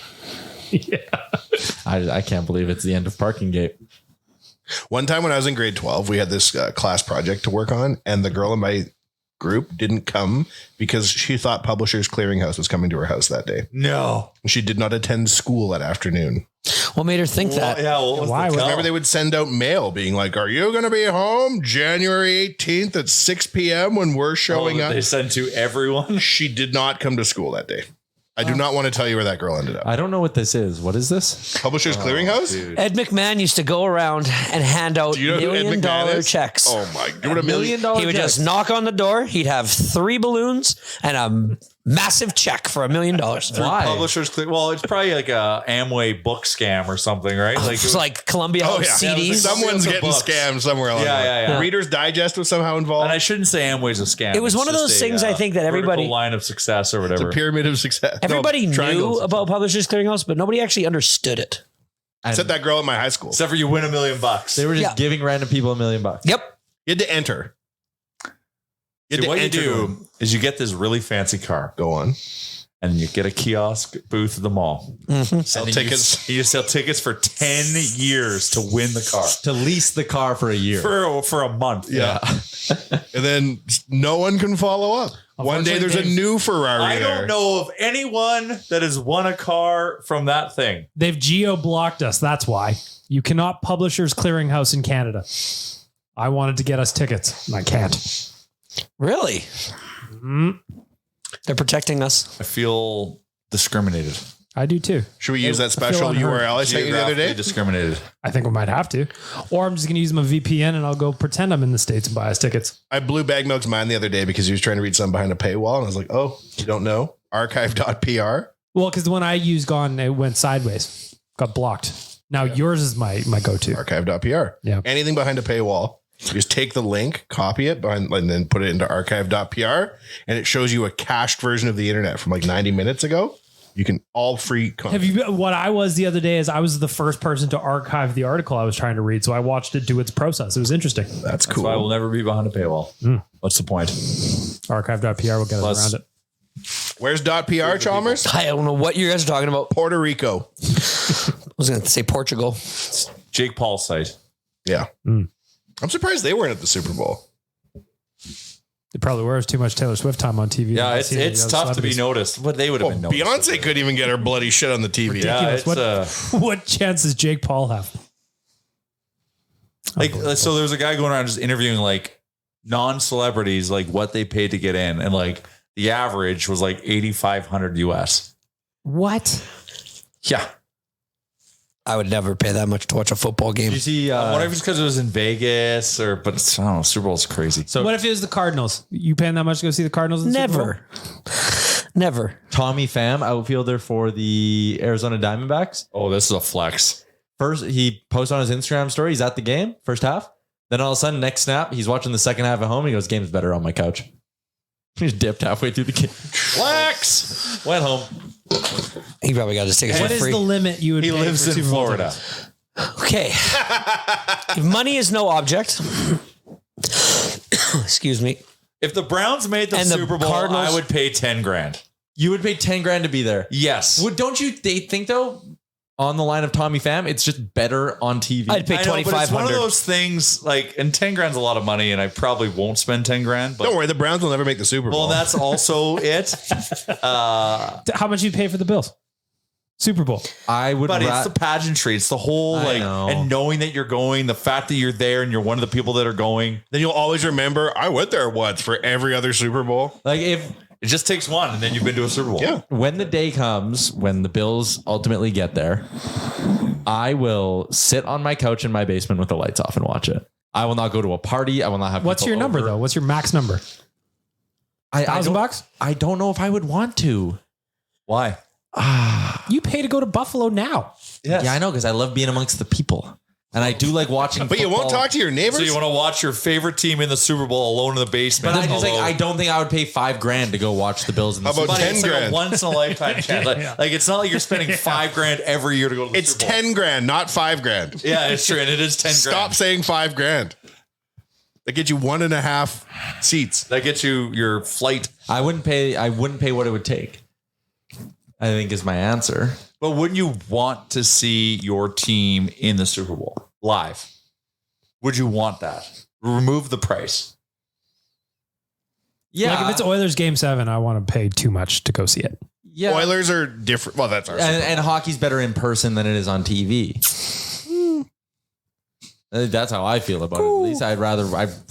I can't believe it's the end of Parking Gate. One time when I was in grade 12, we had this class project to work on, and the girl in my group didn't come because she thought Publishers Clearinghouse was coming to her house that day. No. She did not attend school that afternoon. What made her think that? Yeah. What was Why the would- tell? Remember, they would send out mail being like, "Are you going to be home January 18th at 6 p.m. when we're showing up?" They sent to everyone. She did not come to school that day. I do not want to tell you where that girl ended up. I don't know what this is. What is this? Publishers Clearinghouse? Dude. Ed McMahon used to go around and hand out Do you know who Ed $1 million McMahon is? checks. Oh my! Do you know what $1 million? $1 million He would just knock on the door. He'd have 3 balloons and a Massive check for $1 million. Why? Publishers. Well, it's probably like a Amway book scam or something, right? Like It's like Columbia House CDs. Someone's getting books. scammed somewhere along the way. Yeah. Reader's Digest was somehow involved. And I shouldn't say Amway's a scam. It was It's one of just those things I think that everybody- vertical line of success or It's whatever. a pyramid of success. Everybody No, knew triangles. about Publishers Clearinghouse, but nobody actually understood it. Except that girl at my high school. Except for you win $1 million. They were just Yeah. giving random people $1 million. Yep. You had to enter. See, what you do is you get this really fancy car. Go on. And you get a kiosk booth at the mall. Sell And tickets. You sell tickets for 10 years to win the car. To lease the car for a year. For a month. Yeah. And then no one can follow up. One day there's a new Ferrari I there. don't know of anyone that has won a car from that thing. They've geo-blocked us. That's why. You cannot Publishers Clearinghouse in Canada. I wanted to get us tickets, and I can't. Really? They're protecting us. I feel discriminated. I do too. Should we use that I feel special unheard. URL I sent you the other Geographically day? discriminated. I think we might have to. Or I'm just going to use my VPN and I'll go pretend I'm in the States and buy us tickets. I blew Bag Milk's mind the other day because he was trying to read something behind a paywall. And I was like, oh, you don't know? Archive.pr. Well, because the one I used it went sideways. Got blocked. Now yours is my go-to. Archive.pr. Yeah. Anything behind a paywall. You just take the link, copy it, and then put it into archive.pr. And it shows you a cached version of the internet from like 90 minutes ago. You can all free content. What I was the other day is I was the first person to archive the article I was trying to read. So I watched it do its process. It was interesting. That's cool. So I will never be behind a paywall. What's the point? Archive.pr will get us around it. Where's .pr, Chalmers? I don't know what you guys are talking about. Puerto Rico. I was going to say Portugal. Jake Paul's site. Yeah. I'm surprised they weren't at the Super Bowl. It probably wears too much Taylor Swift time on TV. Yeah, it's tough to be noticed. But they would have been noticed. Beyonce couldn't even get her bloody shit on the TV. Yeah, Ridiculous. What chance does Jake Paul have? like so there's a guy going around just interviewing like non-celebrities, like what they paid to get in, and like the average was like $8,500 US. What? Yeah. I would never pay that much to watch a football game. Did you see? I wonder if it's because it was in Vegas but it's, I don't know. Super Bowl's crazy. So what if it was the Cardinals? You paying that much to go see the Cardinals? In the Super Bowl? Never. Tommy Pham, outfielder for the Arizona Diamondbacks. Oh, this is a flex. First, he posts on his Instagram story. He's at the game, first half. Then all of a sudden, next snap, he's watching the second half at home. He goes, "Game's better on my couch." He just dipped halfway through the game. Flex. Went home. He probably got his tickets for What is free. the limit you would He pay lives for in Super Bowl Florida. tickets? Okay. If money is no object, excuse me. If the Browns made the And the Super Bowl, Cardinals- I would pay 10 grand. You would pay 10 grand to be there. Yes. Don't you think though? On the line of Tommy Pham, it's just better on TV. I'd pay I know, but it's one of $2,500. those things like, and 10 grand's a lot of money, and I probably won't spend 10 grand. But Don't worry, the Browns will never make the Super Bowl. well, that's also it. How much you pay for the Bills? Super Bowl. I would. But it's the pageantry. It's the whole I know. and knowing that you're going, the fact that you're there and you're one of the people that are going. Then you'll always remember, I went there once for every other Super Bowl. like if It just takes one, and then you've been to a Super Bowl. Yeah. when the day comes when the Bills ultimately get there, I will sit on my couch in my basement with the lights off and watch it. I will not go to a party. I will not have. What's people your number over. though? What's your max number? $1,000? I don't know if I would want to. Why? You pay to go to Buffalo now. Yes. Yeah, I know because I love being amongst the people, and I do like watching. But you won't football. talk to your neighbors? So you want to watch your favorite team in the Super Bowl alone in the basement? But I just although- I don't think I would pay $5 grand to go watch the Bills in the How about Super Bowl. Buddy, it's 10 like a grand? once in a lifetime chance. Like it's not like you're spending $5 grand every year to go to the It's Super Bowl. 10 grand, not 5 grand. Yeah, it's true, and it is 10 grand. Stop saying 5 grand. That gets you 1.5 seats. That gets you your flight. I wouldn't pay what it would take. I think is my answer. But wouldn't you want to see your team in the Super Bowl live? Would you want that? Remove the price. Yeah, Like if it's Oilers Game 7, I want to pay too much to go see it. yeah. Oilers are different. Well, that's our and hockey's better in person than it is on TV. That's how I feel about it. At least I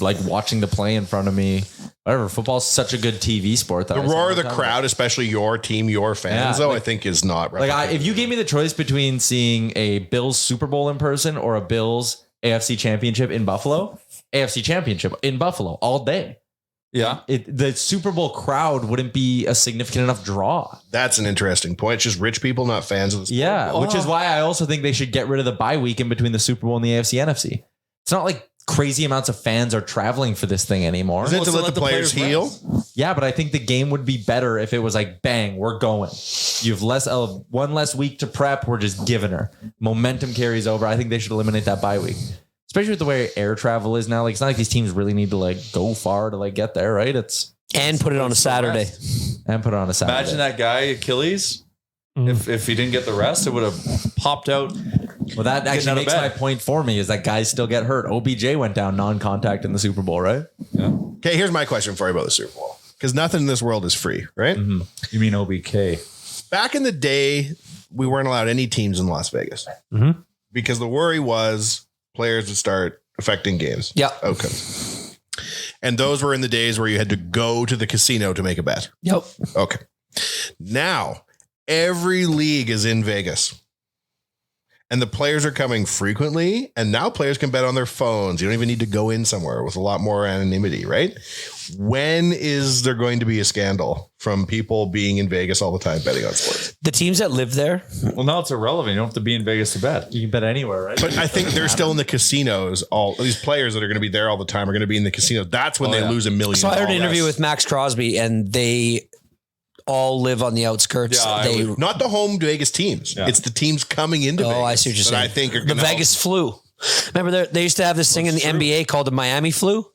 like watching the play in front of me. Whatever. Football's such a good TV sport. That The I spend roar my of the time crowd, with. especially your team, your fans, Yeah, though, like- I think is not Like replicated. if you gave me the choice between seeing a Bills Super Bowl in person or a Bills AFC Championship in Buffalo, AFC Championship in Buffalo all day. Yeah. The Super Bowl crowd wouldn't be a significant enough draw. That's an interesting point. It's just rich people, not fans of the sport. Yeah, which is why I also think they should get rid of the bye week in between the Super Bowl and the AFC NFC. It's not like crazy amounts of fans are traveling for this thing anymore. Is it to let the players heal? Yeah, but I think the game would be better if it was like, bang, we're going. You have one less week to prep. We're just giving her. Momentum carries over. I think they should eliminate that bye week. Especially with the way air travel is now. Like, it's not like these teams really need to like go far to like get there, right? And put it on a Saturday. Imagine that guy, Achilles. If he didn't get the rest, it would have popped out. Well, that actually makes my point for me is that guys still get hurt. OBJ went down non-contact in the Super Bowl, right? Yeah. Okay, here's my question for you about the Super Bowl. Because nothing in this world is free, right? Mm-hmm. You mean OBK? Back in the day, we weren't allowed any teams in Las Vegas. Because the worry was players would start affecting games. Yeah. Outcomes. And those were in the days where you had to go to the casino to make a bet. Yep. Okay. Now, every league is in Vegas. And the players are coming frequently. And now players can bet on their phones. You don't even need to go in somewhere with a lot more anonymity, right? When is there going to be a scandal from people being in Vegas all the time betting on sports? The teams that live there. Well, now it's irrelevant. You don't have to be in Vegas to bet. You can bet anywhere, right? But I think they're still in the casinos. All these players that are going to be there all the time are going to be in the casino. That's when they lose $1 million. So I heard an interview with Max Crosby, and they all live on the outskirts. Yeah, not the home Vegas teams. Yeah. It's the teams coming into Vegas. Oh, I see what you're saying. I think the Vegas flu. Remember, they used to have this thing in the NBA called the Miami flu.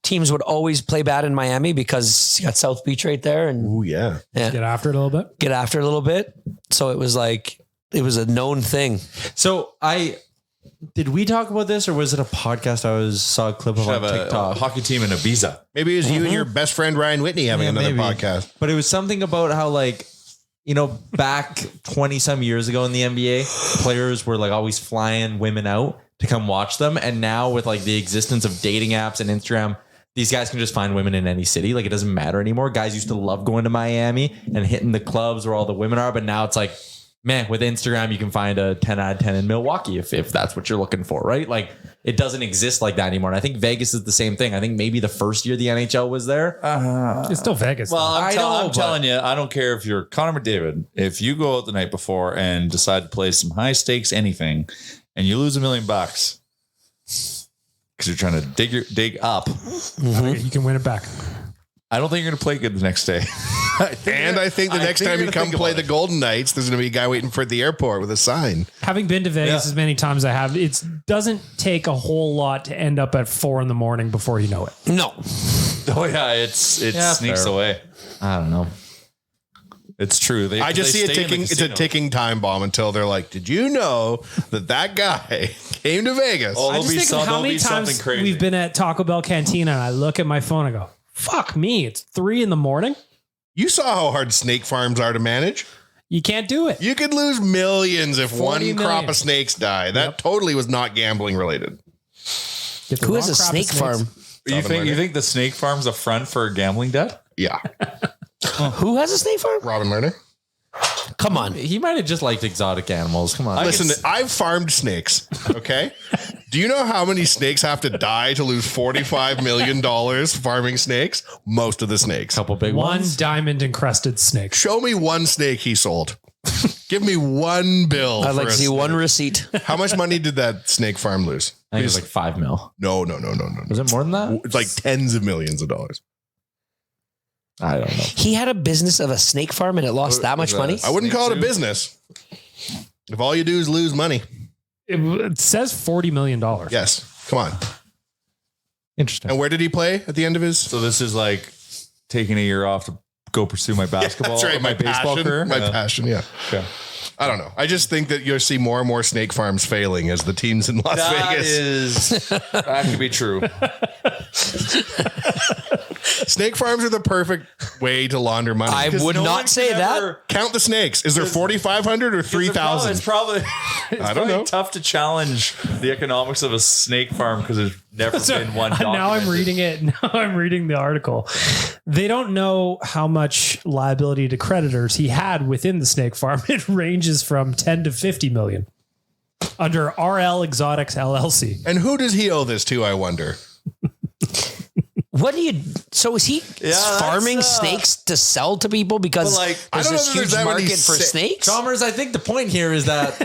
Teams would always play bad in Miami because you got South Beach right there. And oh yeah. Get after it a little bit. So it was like, it was a known thing. So did we talk about this, or was it a podcast I saw a clip of on TikTok? A hockey team in Ibiza. Maybe it was you and your best friend Ryan Whitney having another podcast. But it was something about how, like, you know, back 20 some years ago in the NBA, players were like always flying women out to come watch them. And now with like the existence of dating apps and Instagram, these guys can just find women in any city. Like, it doesn't matter anymore. Guys used to love going to Miami and hitting the clubs where all the women are. But now it's like, man, with Instagram, you can find a 10 out of 10 in Milwaukee if that's what you're looking for, right? Like, it doesn't exist like that anymore. And I think Vegas is the same thing. I think maybe the first year the NHL was there. It's still Vegas. Well, I'm telling you, I don't care if you're Connor McDavid. If you go out the night before and decide to play some high stakes anything and you lose $1 million because you're trying to dig up, you can win it back. I don't think you're going to play good the next day. I think the next time you come play the Golden Knights, there's going to be a guy waiting for at the airport with a sign. Having been to Vegas as many times as I have, it doesn't take a whole lot to end up at 4 a.m. before you know it. No. Oh yeah, it sneaks away. I don't know. It's true. I just see it ticking. It's a ticking time bomb until they're like, "Did you know that guy came to Vegas?" I just think of how many times we've been at Taco Bell Cantina, and I look at my phone and I go, "Fuck me! It's 3 a.m." You saw how hard snake farms are to manage. You can't do it. You could lose millions if one crop of snakes die. That totally was not gambling related. Who has a snake farm? You think the snake farm's a front for a gambling debt? Yeah. Who has a snake farm? Robin Lerner. Come on. He might have just liked exotic animals. Come on. Listen, I've farmed snakes. Okay. Do you know how many snakes have to die to lose $45 million farming snakes? Most of the snakes. Couple big one ones. Diamond encrusted snake. Show me one snake he sold. Give me one bill. I'd like to see one receipt. How much money did that snake farm lose? I think it was like 5 mil. No. Was it more than that? It's like tens of millions of dollars. I don't know. He had a business of a snake farm and it lost that much money? I wouldn't call it a business. If all you do is lose money. It says $40 million. Yes. Come on. Interesting. And where did he play at the end of his? So this is like taking a year off to go pursue my basketball, that's right, my baseball passion, career. My passion, yeah. Okay. I don't know. I just think that you'll see more and more snake farms failing as the teams in Las Vegas. That could be true. Snake farms are the perfect way to launder money. I would not say that. Count the snakes. Is there 4,500 or 3,000? It's probably I don't know. Tough to challenge the economics of a snake farm because there's never been one documented. Now I'm reading it. Now I'm reading the article. They don't know how much liability to creditors he had within the snake farm. It ranges from 10 to 50 million under RL Exotics LLC. And who does he owe this to, I wonder? What do you? So is he farming snakes to sell to people because there's this huge market for snakes? Chalmers, I think the point here is that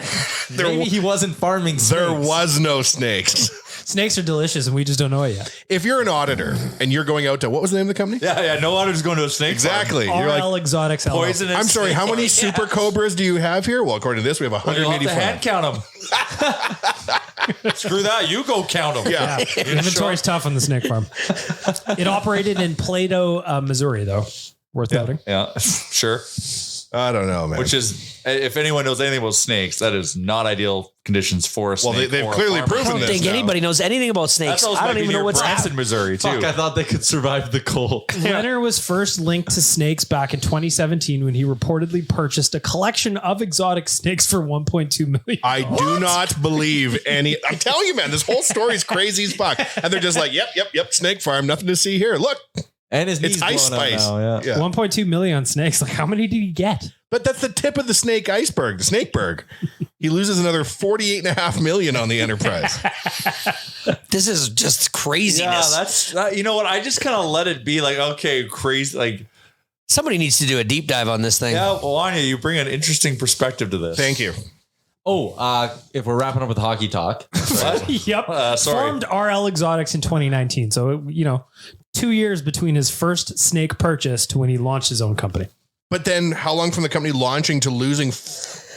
maybe he wasn't farming snakes. There was no snakes. Snakes are delicious, and we just don't know it yet. If you're an auditor and you're going out to, what was the name of the company? Yeah. No auditor's going to a snake Exactly. farm. You're RL Exotics. Poisonous. I'm sorry, how many super cobras do you have here? Well, according to this, we have You'll have 185. to hand count them. Screw that. You go count them. Yeah. Inventory's tough on the snake farm. It operated in Plato, Missouri, though. Worth noting. Yeah, sure. I don't know, man. Which is, if anyone knows anything about snakes, that is not ideal conditions for a snake. Well, they've or a clearly farmer. proven I don't this think now. anybody knows anything about snakes. I don't even know what's Branson, Missouri, too. Fuck, I thought they could survive the cold. Leonard was first linked to snakes back in 2017 when he reportedly purchased a collection of exotic snakes for $1.2 million. I do not believe any. I'm telling you, man, this whole story is crazy as fuck. And they're just like, yep, snake farm, nothing to see here. Look, And his knees it's ice blown out spice. now, yeah. 1.2 million on snakes. Like, how many did he get? But that's the tip of the snake iceberg, the snakeberg. He loses another 48.5 million on the enterprise. This is just craziness. Yeah, you know what? I just kind of let it be like, okay, crazy. Like, Somebody needs to do a deep dive on this thing. yeah, well, Anya, you bring an interesting perspective to this. Thank you. If we're wrapping up with hockey talk, Yep. Sorry. Formed RL Exotics in 2019. So, 2 years between his first snake purchase to when he launched his own company. But then how long from the company launching to losing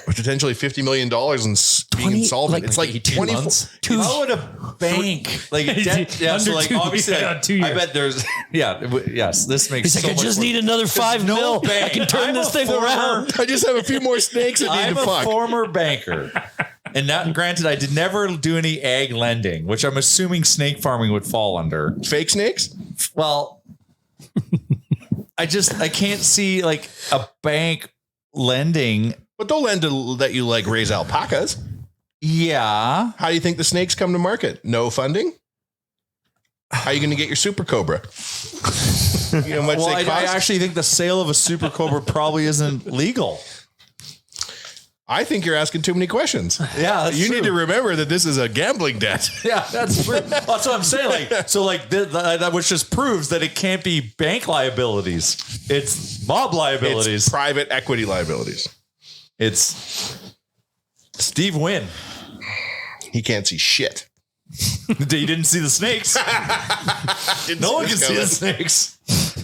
potentially $50 million and being insolvent? It's like 18 months. How would a bank like Under like 2 obviously yeah, 2 years. I bet there's yes this makes He's like, so I much just more- need another 5 no mil. I bank. can turn I'm this a thing former- around. I just have a few more snakes that need I'm to a fuck. former banker, and not granted I did never do any ag lending, which I'm assuming snake farming would fall under. Fake snakes? Well, I can't see like a bank lending. But they'll lend to let you like raise alpacas. Yeah. How do you think the snakes come to market? No funding? How are you going to get your super cobra? You know how much Well, they I cost? actually think the sale of a super cobra probably isn't legal. I think you're asking too many questions. Yeah, You need to remember that this is a gambling debt. Yeah, that's true. That's what I'm saying. Like, so, like that, which just proves that it can't be bank liabilities; it's mob liabilities. It's private equity liabilities. It's Steve Wynn. He can't see shit. He didn't see the snakes. No one can see the snakes.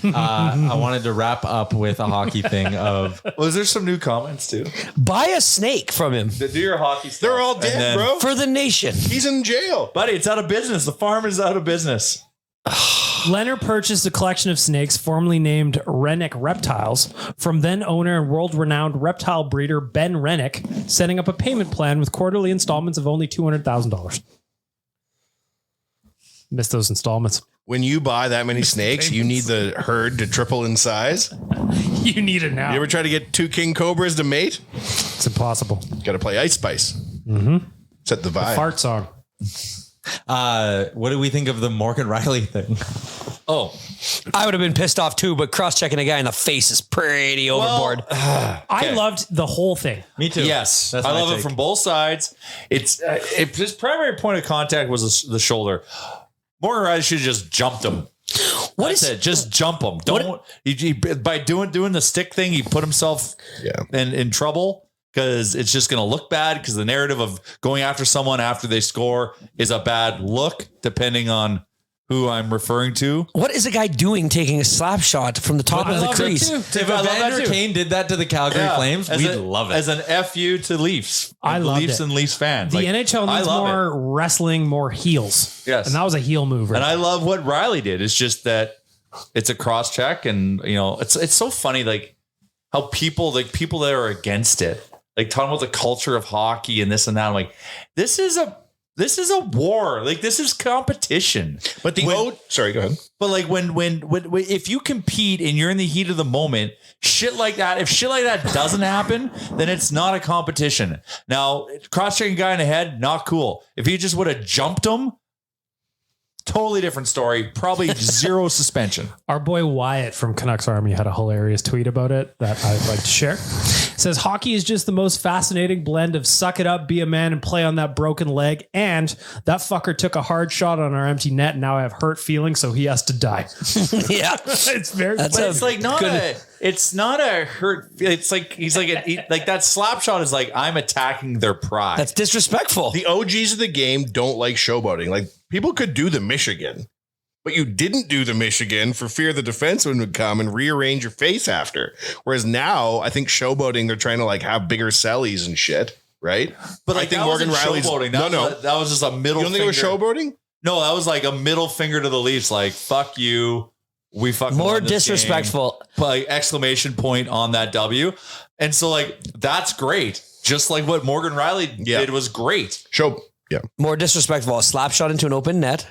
I wanted to wrap up with a hockey thing of Was there some new comments too? Buy a snake from him Do your hockey stuff. They're all and dead, then- bro. for the nation. He's in jail. Buddy, it's out of business. The farm is out of business. Leonard purchased a collection of snakes formerly named Rennick Reptiles from then owner and world-renowned reptile breeder Ben Rennick, setting up a payment plan with quarterly installments of only $200,000. Missed those installments. When you buy that many snakes, you need the herd to triple in size. You need it now. You ever try to get 2 king cobras to mate? It's impossible. Got to play Ice Spice. Set the vibe. Fart song. what do we think of the Morgan Riley thing? Oh, I would have been pissed off too, but cross-checking a guy in the face is pretty overboard. I loved the whole thing. Me too. yes. That's I my love take. it from both sides. It's his primary point of contact was the shoulder. Morgan Riley should have just jumped him. What That's is it. Just jump him. Don't he, by doing the stick thing, he put himself in trouble because it's just going to look bad because the narrative of going after someone after they score is a bad look, depending on who I'm referring to. What is a guy doing taking a slap shot from the top of the crease? If I love that Evander too. Kane did that to the Calgary Flames, we'd love it. As an FU to Leafs. I The loved Leafs it. and Leafs fans. The Like, NHL I needs love more it. wrestling, more heels. Yes. And that was a heel move. Right? And I love what Riley did. It's just that it's a cross check, and it's so funny, like how people that are against it, like talking about the culture of hockey and this and that. I'm like, this is a war. Like, this is competition. But sorry, go ahead. But like when if you compete and you're in the heat of the moment, if shit like that doesn't happen, then it's not a competition. Now, cross-checking guy in the head, not cool. If he just would have jumped him, totally different story. Probably zero suspension. Our boy Wyatt from Canucks Army had a hilarious tweet about it that I'd like to share. It says, hockey is just the most fascinating blend of suck it up, be a man, and play on that broken leg. And that fucker took a hard shot on our empty net. And now I have hurt feelings, so he has to die. Yeah. It's very That's funny. It's like it's not a hurt. It's like he's like that slap shot is like I'm attacking their pride. That's disrespectful. The OGs of the game don't like showboating. Like, people could do the Michigan, but you didn't do the Michigan for fear the defenseman would come and rearrange your face after. Whereas now, I think showboating, they're trying to like have bigger sellies and shit, right? But like, I think that Morgan wasn't Riley's showboating. That was just a middle. You don't think it was showboating? No, that was like a middle finger to the Leafs. Like, fuck you. We fucking More won this disrespectful. game. Like, exclamation point on that W. And so like that's great. Just like what Morgan Riley did was great. More disrespectful, a slap shot into an open net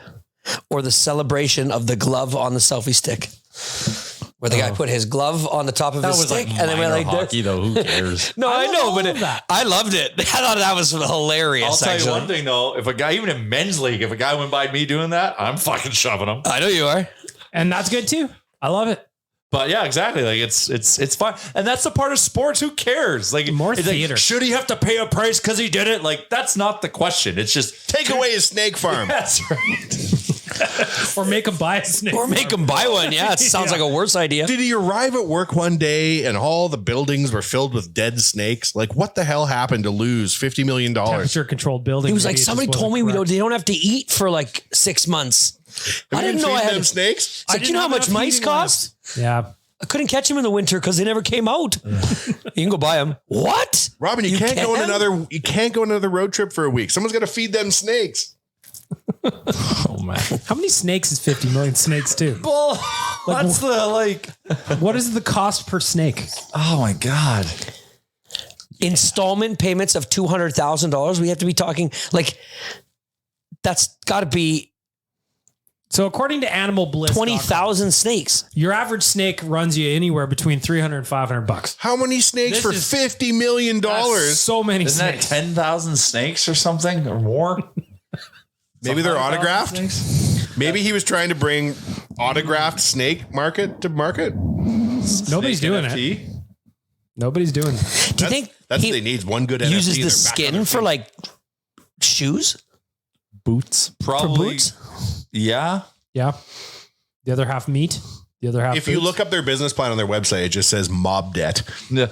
or the celebration of the glove on the selfie stick. Where the guy put his glove on the top of his stick like and then went like hockey, this. though. Who cares? No, I know, but that. I loved it. I thought that was hilarious. I'll tell actually. you one thing though. If a guy, even in men's league, if a guy went by me doing that, I'm fucking shoving him. I know you are. And that's good too. I love it. But yeah, exactly. Like it's fine. And that's the part of sports. Who cares? Like More it's theater. Like, should he have to pay a price because he did it? Like, that's not the question. It's just Take away his snake farm. That's right. Or make him buy a snake. Or make him buy one. Yeah, it sounds like a worse idea. Did he arrive at work one day and all the buildings were filled with dead snakes? Like, what the hell happened to lose $50 million? Temperature controlled building. He was like, Maybe it somebody just told me wasn't they don't have to eat for like 6 months. I didn't know I had them snakes. It's like, you know how much mice cost? correct. Yeah. I couldn't catch them in the winter because they never came out. You can go buy them. What? Robin, you can't go on can? another road trip for a week. Someone's got to feed them snakes. Oh man. How many snakes is 50 million snakes too? Well, what's the like? What is the cost per snake? Oh my god. Installment payments of $200,000. We have to be talking like that's got to be So according to Animal Bliss, 20,000 snakes. your average snake runs you anywhere between $300 and $500. How many snakes This for is- $50 million? That's so many Isn't that snakes. 10,000 snakes or something or more? Maybe they're 100,000 autographed. snakes? Maybe he was trying to bring autographed snake market to market. Nobody's Snake doing it. NFT? Nobody's doing it. Do you think That's he what they need. One good NFT uses and the they're back on skin their for feet. like shoes? Boots. Probably. boots? Yeah. Yeah. The other half meat. The other half. If you boots. look up their business plan on their website, it just says mob debt. Yeah.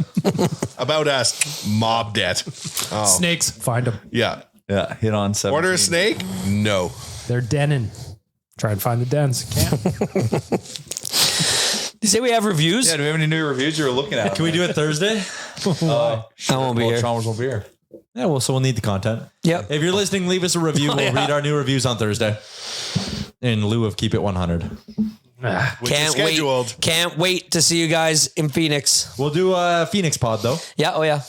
About us, mob debt. Oh, snakes, find them. yeah. Yeah. Hit on 17. Order a snake? No. They're denning. Try and find the dens. Can't. You say we have reviews? Yeah. Do we have any new reviews you were looking at? Can we do it Thursday? I won't be here. Chalmers won't be here. Yeah, well, so we'll need the content. Yep. If you're listening, leave us a review. We'll read our new reviews on Thursday in lieu of Keep It 100. Which is scheduled. Can't wait to see you guys in Phoenix. We'll do a Phoenix pod, though. Yeah. Oh yeah.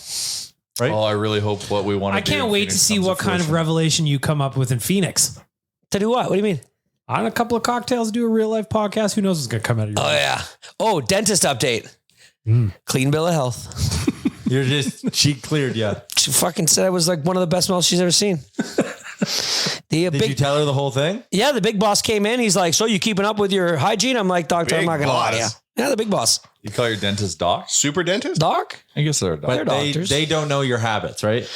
Right? Oh, I really hope what we want to I do. can't in wait Phoenix to see comes what kind of fruition. revelation you come up with in Phoenix. To do what? What do you mean? On a couple of cocktails, do a real life podcast. Who knows what's going to come out of your Oh mouth? yeah. Oh, dentist update. Clean bill of health. You're just cheek cleared, yeah. She fucking said I was like one of the best smells she's ever seen. The Did you tell her the whole thing? yeah, the big boss came in. He's like, "So you keeping up with your hygiene?" I'm like, "Doctor, I'm Big not gonna lie to you." boss. Yeah, the big boss. You call your dentist doc? Super dentist? Doc? I guess they're a doc. But They're doctors. they don't know your habits, right?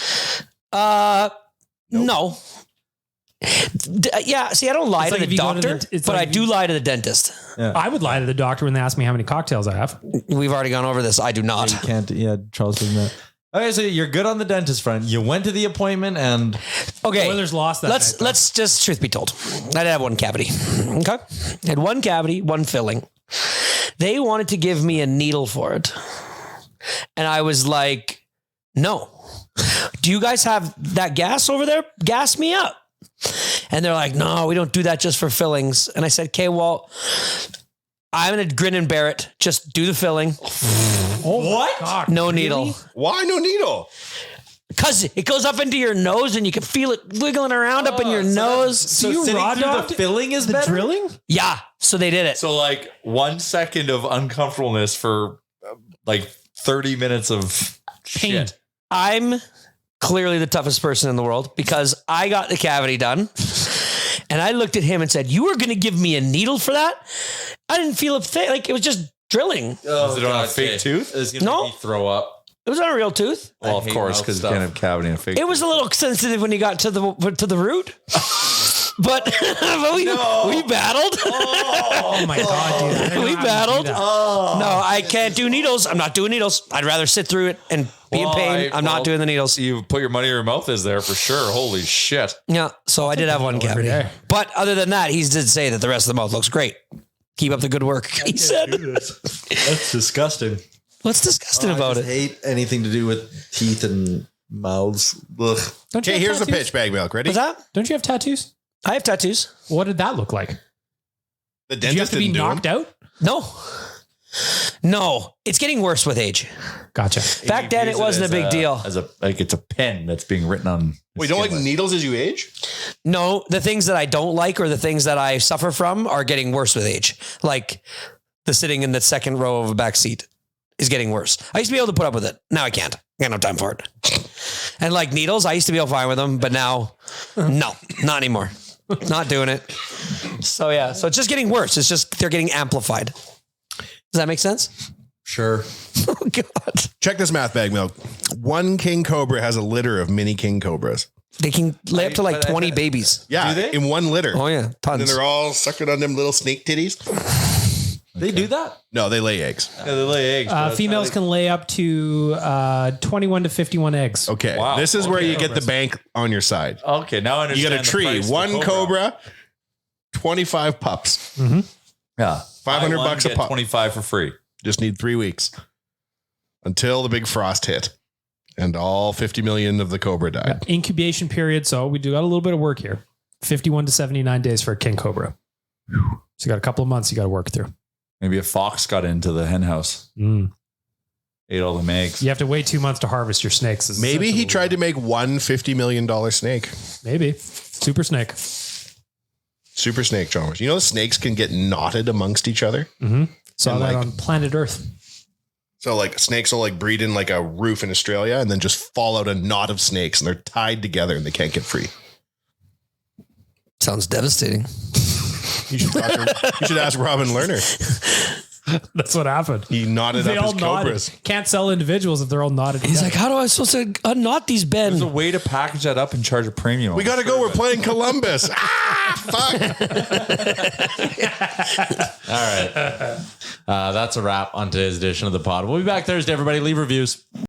No. Yeah, see, I don't lie It's to like if the you go to doctor, the- it's but like I do lie to the dentist. I would lie to the doctor when they ask me how many cocktails I have. We've already gone over this. I do not. You can't. Yeah, Charles doesn't know. Okay, so you're good on the dentist front. You went to the appointment and Okay. Oilers lost that Let's night, though. let's just truth be told. I did have one cavity. Okay. Had one cavity, one filling. They wanted to give me a needle for it. And I was like, no. Do you guys have that gas over there? Gas me up. And they're like, no, we don't do that just for fillings. And I said, okay, well, I'm going to grin and bear it. Just do the filling. What? No needle. Why no needle? Because it goes up into your nose and you can feel it wiggling around up in your nose. so you sitting raw through dogged the filling is The better? drilling? Yeah. So they did it. So like 1 second of uncomfortableness for like 30 minutes of Pain. shit. I'm clearly the toughest person in the world because I got the cavity done. And I looked at him and said, "You were going to give me a needle for that?" I didn't feel a thing. Like it was just drilling. Was it on a fake tooth? It's gonna No. make me throw up. It was on a real tooth. Well, of hate course, mouth because you stuff. can't have cavity in a fake It was a little sensitive when you got to the root. But we battled. Oh my God, dude. I didn't We know how to do battled. that. No, I can't do needles. I'm not doing needles. I'd rather sit through it and be in pain. I'm not doing the needles. You put your money where your mouth is there for sure. Holy shit. Yeah, so I did have one cavity. day. But other than that, he did say that the rest of the mouth looks great. Keep up the good work, he said. That's disgusting. What's disgusting about I it? hate anything to do with teeth and mouths. Ugh. Don't you Okay, have here's the tattoos? pitch, Bag Milk. Ready? What's that? Don't you have tattoos? I have tattoos. What did that look like? The Did you have dentist to be didn't do knocked them. out? No, it's getting worse with age. Gotcha. Back then, it wasn't a big deal. As it's a pen that's being written on. Wait, you don't like needles as you age? No, the things that I don't like or the things that I suffer from are getting worse with age. Like the sitting in the second row of a back seat is getting worse. I used to be able to put up with it. Now I can't. I got no time for it. And like needles, I used to be all fine with them, but now, no, not anymore. Not doing it. So yeah, so it's just getting worse. It's just they're getting amplified. Does that make sense? Sure. Oh God. Check this math, Bag Milk. One king cobra has a litter of mini king cobras. They can lay up to like 20 babies. Yeah, in one litter. Oh yeah, And tons. then they're all sucking on them little snake titties. They do that? No, they lay eggs. Yeah, they lay eggs. Females can lay up to 21 to 51 eggs. Okay. Wow. This is where Okay. you get the bank on your side. Okay, now I You understand. got a the tree, price of one cobra, 25 pups. Yeah, $500 $500 a pop. 25 for free. Just need 3 weeks until the big frost hit and all 50 million of the cobra died. Incubation period. So we do got a little bit of work here. 51 to 79 days for a king cobra. So you got a couple of months you got to work through. Maybe a fox got into the hen house, ate all the eggs. You have to wait 2 months to harvest your snakes. Maybe he tried to make one $50 million snake. Maybe. Super snake. Super snake, Chalmers. You know, snakes can get knotted amongst each other. Saw And that like- on planet Earth. So like snakes will like breed in like a roof in Australia and then just fall out a knot of snakes and they're tied together and they can't get free. Sounds devastating. You should ask Robin Lerner. That's what happened. He knotted They up all his knotted. cobras. Can't sell individuals if they're all knotted. He's together. like, how do I supposed to unknot these, Ben? There's a way to package that up and charge a premium. We got to go. We're playing Columbus. Fuck. All right. That's a wrap on today's edition of the pod. We'll be back Thursday, everybody. Leave reviews.